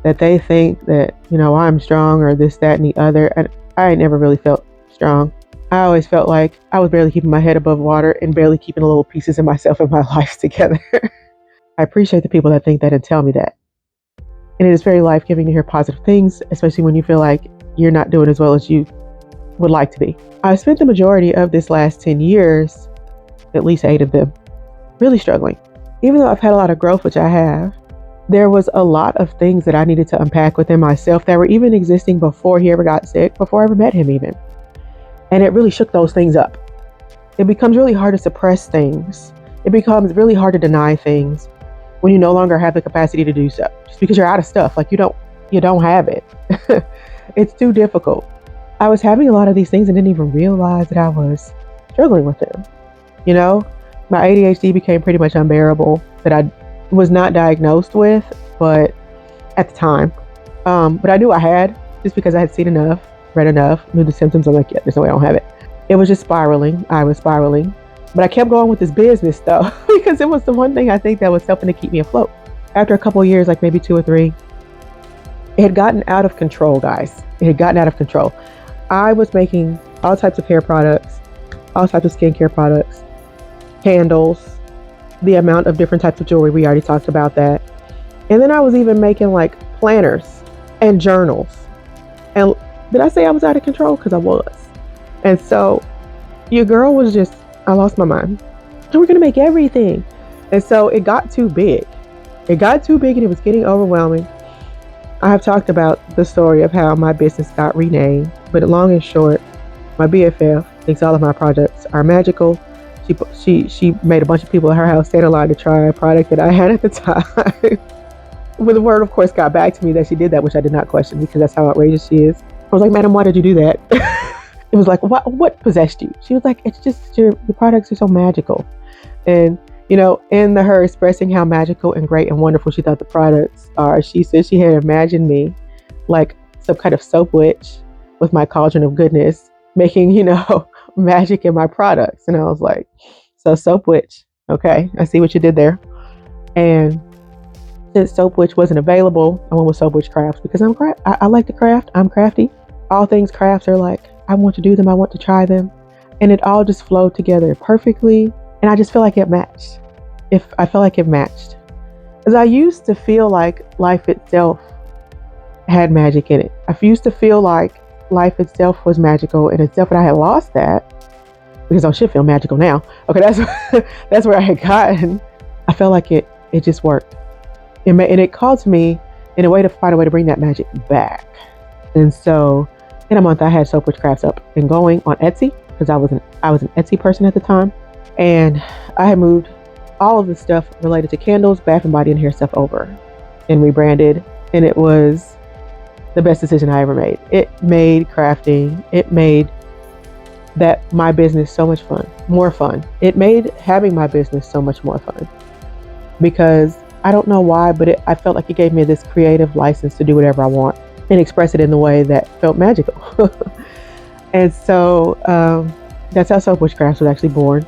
that they think that, I'm strong or this, that, and the other. And I never really felt strong. I always felt like I was barely keeping my head above water and barely keeping the little pieces of myself and my life together. I appreciate the people that think that and tell me that. And it is very life-giving to hear positive things, especially when you feel like you're not doing as well as you would like to be. I spent the majority of this last 10 years, at least 8 of them, really struggling. Even though I've had a lot of growth, which I have, there was a lot of things that I needed to unpack within myself that were even existing before he ever got sick, before I ever met him even. And it really shook those things up. It becomes really hard to suppress things. It becomes really hard to deny things when you no longer have the capacity to do so. Just because you're out of stuff, like you don't have it. It's too difficult. I was having a lot of these things and didn't even realize that I was struggling with them. My ADHD became pretty much unbearable, that I was not diagnosed with, but at the time. But I knew I had, just because I had seen enough, read enough, knew the symptoms. I'm like, yeah, there's no way I don't have it. It was just spiraling. I was spiraling. But I kept going with this business though, because it was the one thing I think that was helping to keep me afloat. After a couple of years, like maybe 2 or 3, it had gotten out of control, guys. It had gotten out of control. I was making all types of hair products, all types of skincare products, candles, the amount of different types of jewelry. We already talked about that. And then I was even making like planners and journals. And did I say I was out of control? Because I was. And so your girl was just, I lost my mind. And we're going to make everything. And so it got too big. It got too big and it was getting overwhelming. I have talked about the story of how my business got renamed. But long and short, my BFF thinks all of my projects are magical. She made a bunch of people at her house stand in line to try a product that I had at the time. When the word, of course, got back to me that she did that, which I did not question because that's how outrageous she is. I was like, madam, why did you do that? It was like, what possessed you? She was like, it's just your products are so magical. And, in her expressing how magical and great and wonderful she thought the products are, she said she had imagined me like some kind of soap witch with my cauldron of goodness, making, magic in my products. And I was like, so soap witch. Okay, I see what you did there. And since soap witch wasn't available, I went with soap witch crafts because I like to craft. I'm crafty. All things crafts are like, I want to do them. I want to try them. And it all just flowed together perfectly. And I just feel like it matched. I felt like it matched. Because I used to feel like life itself had magic in it. I used to feel like life itself was magical in itself, but I had lost that because I should feel magical now. Okay, that's where I had gotten. I felt like it just worked. And it called to me in a way to find a way to bring that magic back. And so in a month I had Soap Witch Crafts up and going on Etsy because I was an Etsy person at the time. And I had moved all of the stuff related to candles, bath and body and hair stuff over and rebranded. And it was the best decision I ever made. It made crafting, it made my business so much fun, more fun. It made having my business so much more fun. because I don't know why, but I felt like it gave me this creative license to do whatever I want and express it in the way that felt magical. And so that's how Soap Witchcraft was actually born,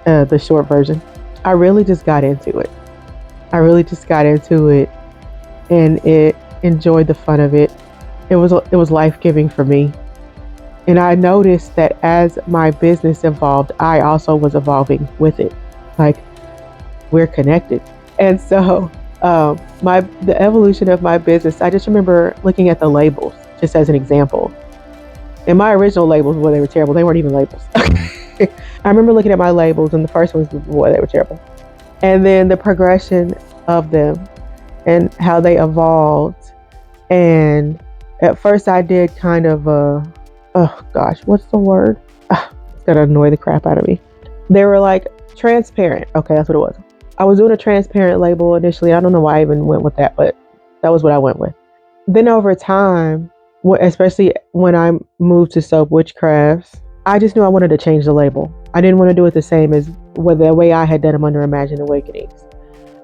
the short version. I really just got into it. And it enjoyed the fun of it. It was life-giving for me. And I noticed that as my business evolved, I also was evolving with it. Like, we're connected. And so the evolution of my business, I just remember looking at the labels, just as an example. And my original labels, boy, they were terrible. They weren't even labels. I remember looking at my labels, and the first ones, boy, they were terrible. And then the progression of them and how they evolved. And at first I did kind of oh gosh, what's the word? It's gonna annoy the crap out of me. They were like transparent. Okay, that's what it was. I was doing a transparent label initially. I don't know why I even went with that, but that was what I went with. Then over time, especially when I moved to Soap Witchcrafts, I just knew I wanted to change the label. I didn't want to do it the same as the way I had done them under Imagined Awakenings.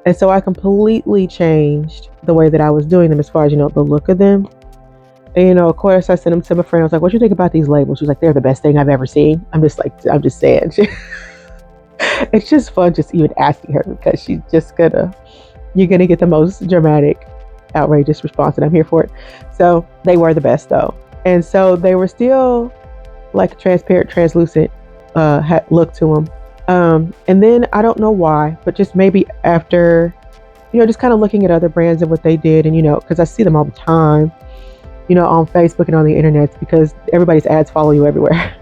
And so I completely changed the way that I was doing them as far as, the look of them. And, of course, I sent them to my friend. I was like, what do you think about these labels? She was like, they're the best thing I've ever seen. I'm just saying. It's just fun just even asking her, because you're going to get the most dramatic, outrageous response, and I'm here for it. So they were the best, though. And so they were still like transparent, translucent look to them. And then I don't know why, but just maybe after, just kind of looking at other brands and what they did, and, because I see them all the time, on Facebook and on the internet, because everybody's ads follow you everywhere.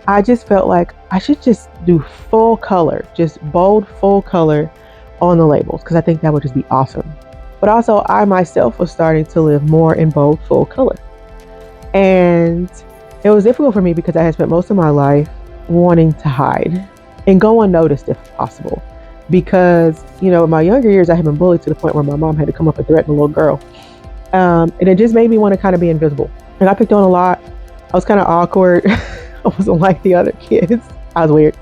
I just felt like I should just do full color, just bold full color on the labels, because I think that would just be awesome. But also I myself was starting to live more in bold full color. And it was difficult for me because I had spent most of my life wanting to hide and go unnoticed if possible. Because, in my younger years, I had been bullied to the point where my mom had to come up and threaten a little girl. And it just made me want to kind of be invisible. And I picked on a lot. I was kind of awkward. I wasn't like the other kids. I was weird.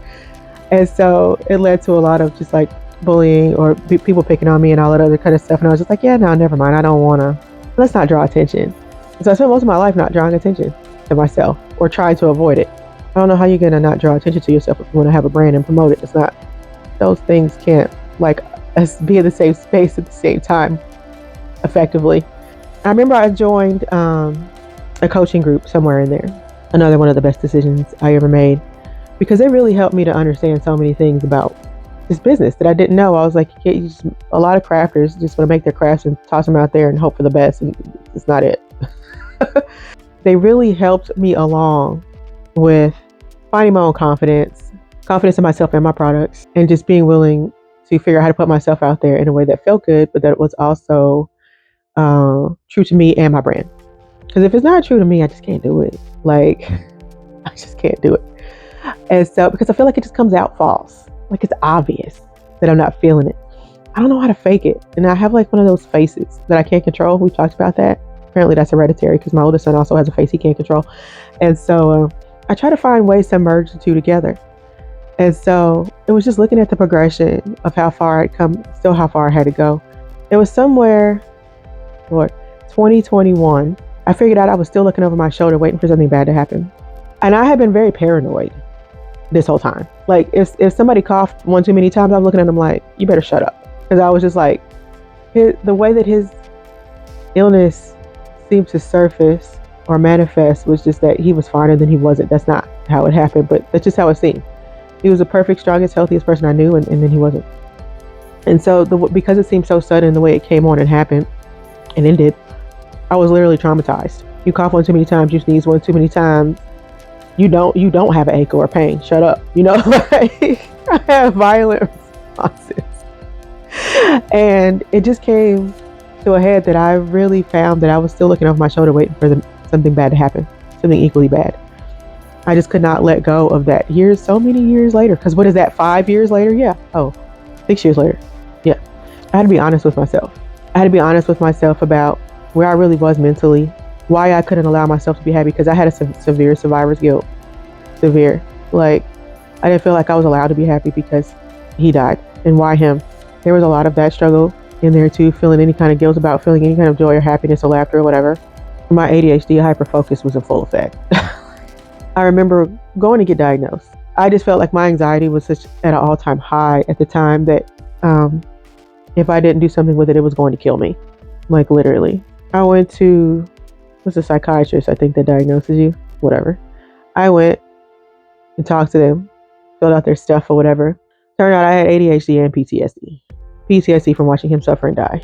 And so it led to a lot of just like bullying or people picking on me and all that other kind of stuff. And I was just like, yeah, no, never mind. I don't want to. Let's not draw attention. So I spent most of my life not drawing attention to myself or trying to avoid it. I don't know how you're going to not draw attention to yourself if you want to have a brand and promote it. It's not. Those things can't like us be in the same space at the same time effectively. I remember I joined a coaching group somewhere in there. Another one of the best decisions I ever made, because it really helped me to understand so many things about this business that I didn't know. I was like, a lot of crafters just want to make their crafts and toss them out there and hope for the best, and it's not it. They really helped me along with finding my own confidence in myself and my products, and just being willing to figure out how to put myself out there in a way that felt good, but that was also true to me and my brand. Because if it's not true to me, I just can't do it. Like, I just can't do it. And so, because I feel like it just comes out false. Like, it's obvious that I'm not feeling it. I don't know how to fake it. And I have like one of those faces that I can't control. We've talked about that. Apparently that's hereditary, because my oldest son also has a face he can't control. And so I try to find ways to merge the two together. And so it was just looking at the progression of how far I'd come, still how far I had to go. It was somewhere, 2021. I figured out I was still looking over my shoulder waiting for something bad to happen. And I had been very paranoid this whole time. Like, if somebody coughed one too many times, I was looking at them like, you better shut up. Because I was just like, the way that his illness seemed to surface or manifest was just that he was fine and then he wasn't. That's not how it happened, but that's just how it seemed. He was the perfect, strongest, healthiest person I knew, and then he wasn't. And so because it seemed so sudden, the way it came on and happened and ended, I was literally traumatized. You cough one too many times, you sneeze one too many times, you don't have an ache or a pain. Shut up. Like, I have violent responses. And it just came to a head that I really found that I was still looking over my shoulder waiting for something bad to happen, something equally bad. I just could not let go of that. So many years later, because what is that, 5 years later? Yeah. 6 years later. Yeah. I had to be honest with myself. I had to be honest with myself about where I really was mentally, why I couldn't allow myself to be happy, because I had a severe survivor's guilt. Severe. Like, I didn't feel like I was allowed to be happy because he died. And why him? there was a lot of that struggle in there too, feeling any kind of guilt about feeling any kind of joy or happiness or laughter or whatever. My ADHD hyperfocus was in full effect. I remember going to get diagnosed. I just felt like my anxiety was such at an all-time high at the time that if I didn't do something with it, it was going to kill me. Like literally. I went to, what's a psychiatrist, I think, that diagnoses you, whatever. I went and talked to them, filled out their stuff or whatever. Turned out I had ADHD and PTSD. PTSD from watching him suffer and die.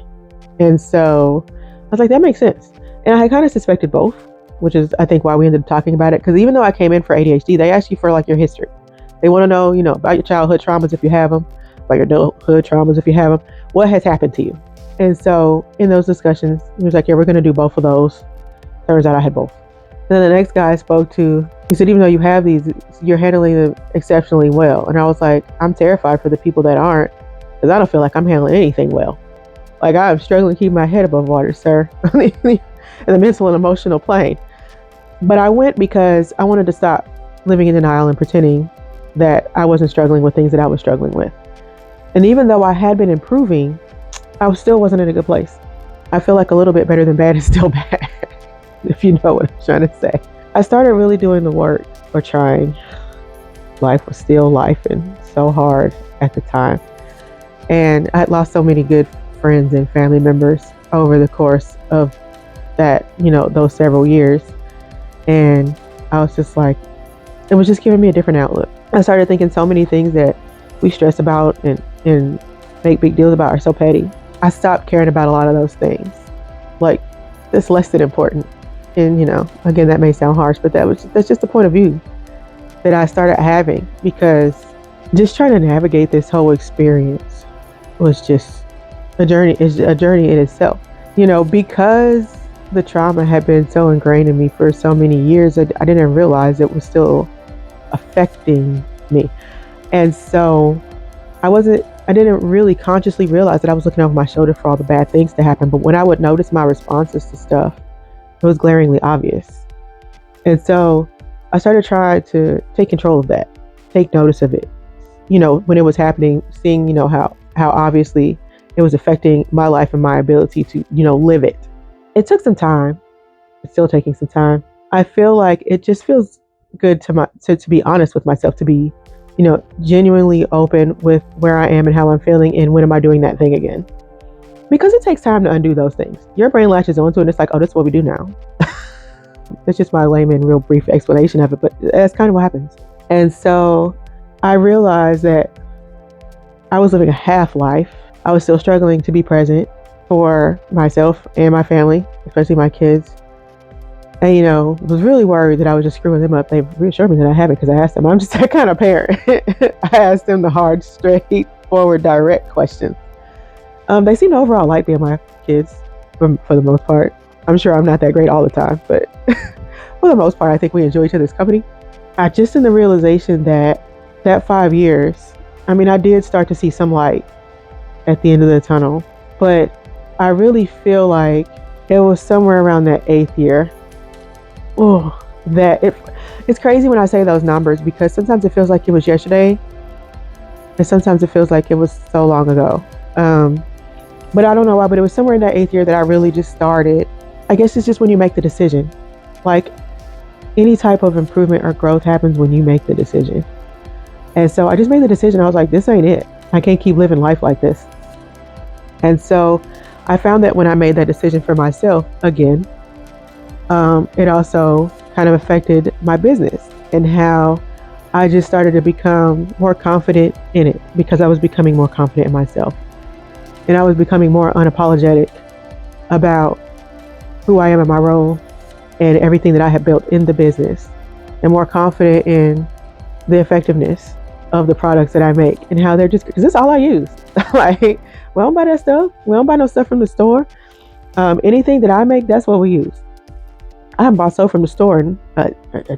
And so I was like, that makes sense. And I had kind of suspected both, which is, I think, why we ended up talking about it. Because even though I came in for ADHD, they ask you for like your history. They want to know, about your childhood traumas if you have them, about your adulthood traumas if you have them, what has happened to you. And so in those discussions, he was like, yeah, we're going to do both of those. Turns out I had both. And then the next guy I spoke to, he said, even though you have these, you're handling them exceptionally well. And I was like, I'm terrified for the people that aren't, because I don't feel like I'm handling anything well. Like, I'm struggling to keep my head above water, sir, in the mental and emotional plane. But I went because I wanted to stop living in denial and pretending that I wasn't struggling with things that I was struggling with. And even though I had been improving, I still wasn't in a good place. I feel like a little bit better than bad is still bad, if you know what I'm trying to say. I started really doing the work, or trying. Life was still life and so hard at the time. And I had lost so many good friends and family members over the course of that, those several years. And I was just like, it was just giving me a different outlook. I started thinking so many things that we stress about and make big deals about are so petty. I stopped caring about a lot of those things. Like, it's less than important. And, again, that may sound harsh, but that's just the point of view that I started having, because just trying to navigate this whole experience was just a journey in itself. Because the trauma had been so ingrained in me for so many years, I didn't realize it was still affecting me. And so I didn't really consciously realize that I was looking over my shoulder for all the bad things to happen. But when I would notice my responses to stuff, it was glaringly obvious. And so I started trying to take control of that, take notice of it. When it was happening, seeing, how obviously it was affecting my life and my ability to, live it. It took some time. It's still taking some time. I feel like it just feels good to be honest with myself, to be, genuinely open with where I am and how I'm feeling and when am I doing that thing again. Because it takes time to undo those things. Your brain latches onto it and it's like, oh, this is what we do now. It's just my layman, real brief explanation of it, but that's kind of what happens. And so I realized that I was living a half life. I was still struggling to be present for myself and my family, especially my kids. And, was really worried that I was just screwing them up. They reassured me that I haven't, because I asked them. I'm just that kind of parent. I asked them the hard, straightforward, direct questions. They seem to overall like being my kids for the most part. I'm sure I'm not that great all the time, but for the most part, I think we enjoy each other's company. I just in the realization that 5 years, I did start to see some light at the end of the tunnel, but I really feel like it was somewhere around that 8th year. Oh, it's crazy when I say those numbers, because sometimes it feels like it was yesterday, and sometimes it feels like it was so long ago. But I don't know why, but it was somewhere in that 8th year that I really just started. I guess it's just when you make the decision. Like, any type of improvement or growth happens when you make the decision. And so I just made the decision. I was like, this ain't it. I can't keep living life like this. And so I found that when I made that decision for myself, again, it also kind of affected my business and how I just started to become more confident in it, because I was becoming more confident in myself. And I was becoming more unapologetic about who I am in my role and everything that I have built in the business, and more confident in the effectiveness of the products that I make and how they're just, because that's all I use. Like, we don't buy that stuff. We don't buy no stuff from the store. Anything that I make, that's what we use. I haven't bought soap from the store in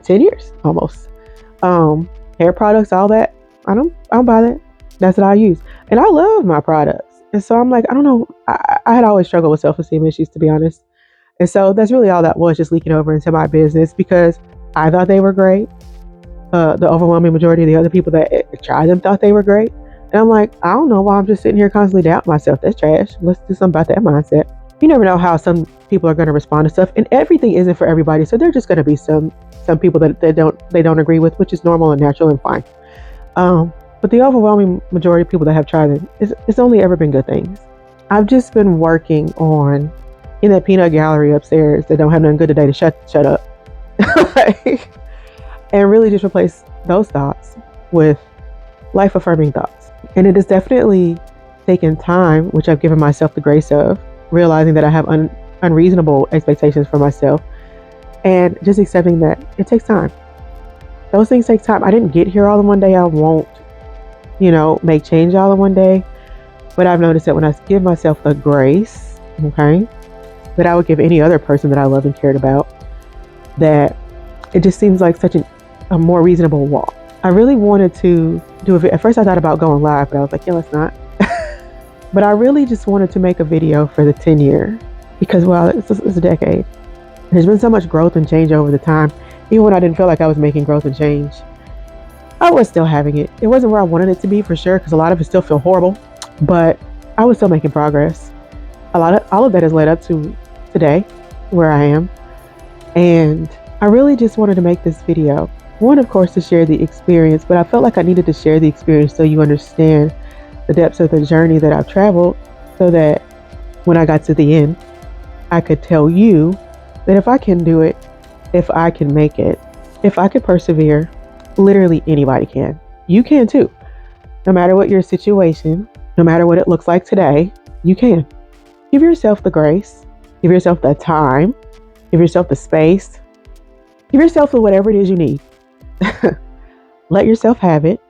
10 years almost. Hair products, all that. I don't buy that. That's what I use. And I love my products. And so I'm like, I don't know. I had always struggled with self-esteem issues, to be honest. And so that's really all that was, just leaking over into my business, because I thought they were great. The overwhelming majority of the other people that tried them thought they were great. And I'm like, I don't know why I'm just sitting here constantly doubting myself. That's trash. Let's do something about that mindset. You never know how some people are going to respond to stuff, and everything isn't for everybody. So there's just going to be some people that they don't agree with, which is normal and natural and fine. But the overwhelming majority of people that have tried it, it's only ever been good things. I've just been working on in that peanut gallery upstairs that don't have nothing good today to shut up, and really just replace those thoughts with life affirming thoughts. And it has definitely taken time, which I've given myself the grace of, realizing that I have unreasonable expectations for myself, and just accepting that it takes time. Those things take time. I didn't get here all in one day. I won't, make change all in one day. But I've noticed that when I give myself the grace, okay, that I would give any other person that I love and cared about, that it just seems like such a more reasonable walk. I really wanted to do it. At first I thought about going live, but I was like, yeah, let's not. But I really just wanted to make a video for the 10 year because, well, it's a decade. There's been so much growth and change over the time. Even when I didn't feel like I was making growth and change, I was still having it. It wasn't where I wanted it to be for sure, because a lot of it still feel horrible, but I was still making progress. All of that has led up to today, where I am. And I really just wanted to make this video. One, of course, to share the experience, but I felt like I needed to share the experience so you understand the depths of the journey that I've traveled, so that when I got to the end, I could tell you that if I can do it, if I can make it, if I could persevere, literally anybody can. You can too. No matter what your situation, no matter what it looks like today, you can. Give yourself the grace, give yourself the time, give yourself the space, give yourself the whatever it is you need. Let yourself have it.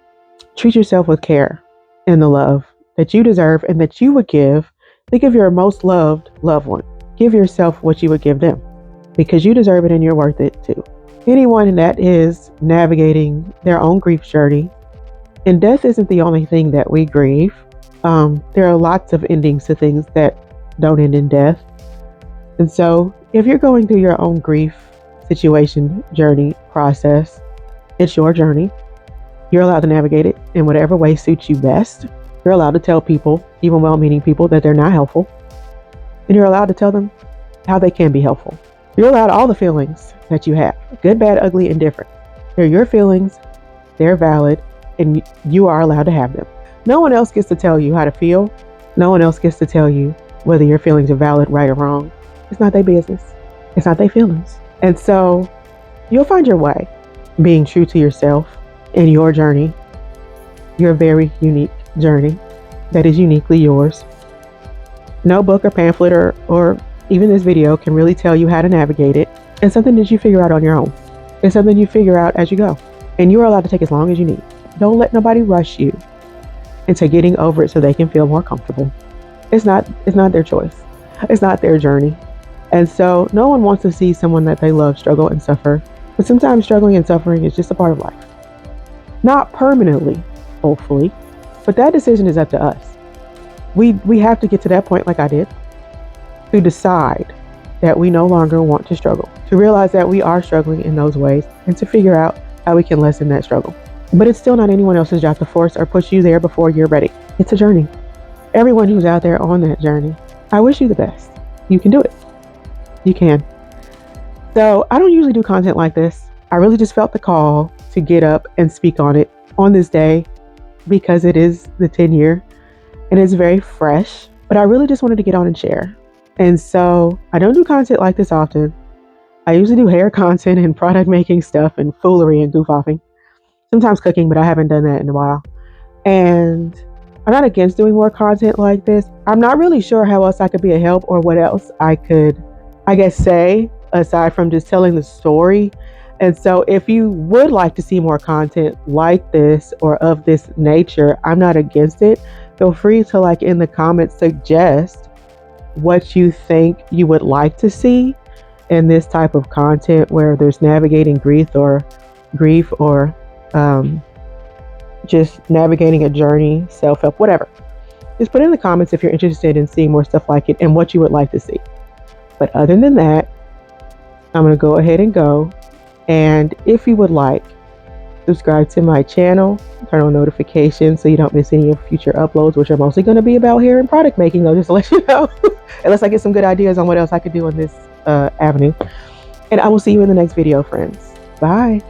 Treat yourself with care and the love that you deserve and that you would give. Think of your most loved one. Give yourself what you would give them, because you deserve it and you're worth it too. Anyone that is navigating their own grief journey, and death isn't the only thing that we grieve. There are lots of endings to things that don't end in death. And so if you're going through your own grief situation, journey, process, it's your journey. You're allowed to navigate it in whatever way suits you best. You're allowed to tell people, even well-meaning people, that they're not helpful. And you're allowed to tell them how they can be helpful. You're allowed all the feelings that you have, good, bad, ugly, and different. They're your feelings, they're valid, and you are allowed to have them. No one else gets to tell you how to feel. No one else gets to tell you whether your feelings are valid, right, or wrong. It's not their business. It's not their feelings. And so you'll find your way being true to yourself in your journey, your very unique journey that is uniquely yours. No book or pamphlet or even this video can really tell you how to navigate it. It's something that you figure out on your own. It's something you figure out as you go. And you are allowed to take as long as you need. Don't let nobody rush you into getting over it so they can feel more comfortable. It's not their choice. It's not their journey. And so no one wants to see someone that they love struggle and suffer. But sometimes struggling and suffering is just a part of life. Not permanently, hopefully, but that decision is up to us. We have to get to that point, like I did, to decide that we no longer want to struggle, to realize that we are struggling in those ways, and to figure out how we can lessen that struggle. But it's still not anyone else's job to force or push you there before you're ready. It's a journey. Everyone who's out there on that journey, I wish you the best. You can do it. You can. So I don't usually do content like this. I really just felt the call to get up and speak on it on this day, because it is the 10 year and it's very fresh, but I really just wanted to get on and share. And so I don't do content like this often. I usually do hair content and product making stuff and foolery and goof offing. Sometimes cooking, but I haven't done that in a while. And I'm not against doing more content like this. I'm not really sure how else I could be a help or what else I could, say, aside from just telling the story. And so if you would like to see more content like this or of this nature, I'm not against it. Feel free to, in the comments, suggest what you think you would like to see in this type of content, where there's navigating grief or just navigating a journey, self-help, whatever. Just put in the comments if you're interested in seeing more stuff like it and what you would like to see. But other than that, I'm going to go ahead and go. And if you would like Subscribe to my channel, turn on notifications so you don't miss any of future uploads, which are mostly going to be about hair and product making, though, just to let you know. Unless I get some good ideas on what else I could do in this avenue. And I will see you in the next video, friends. Bye.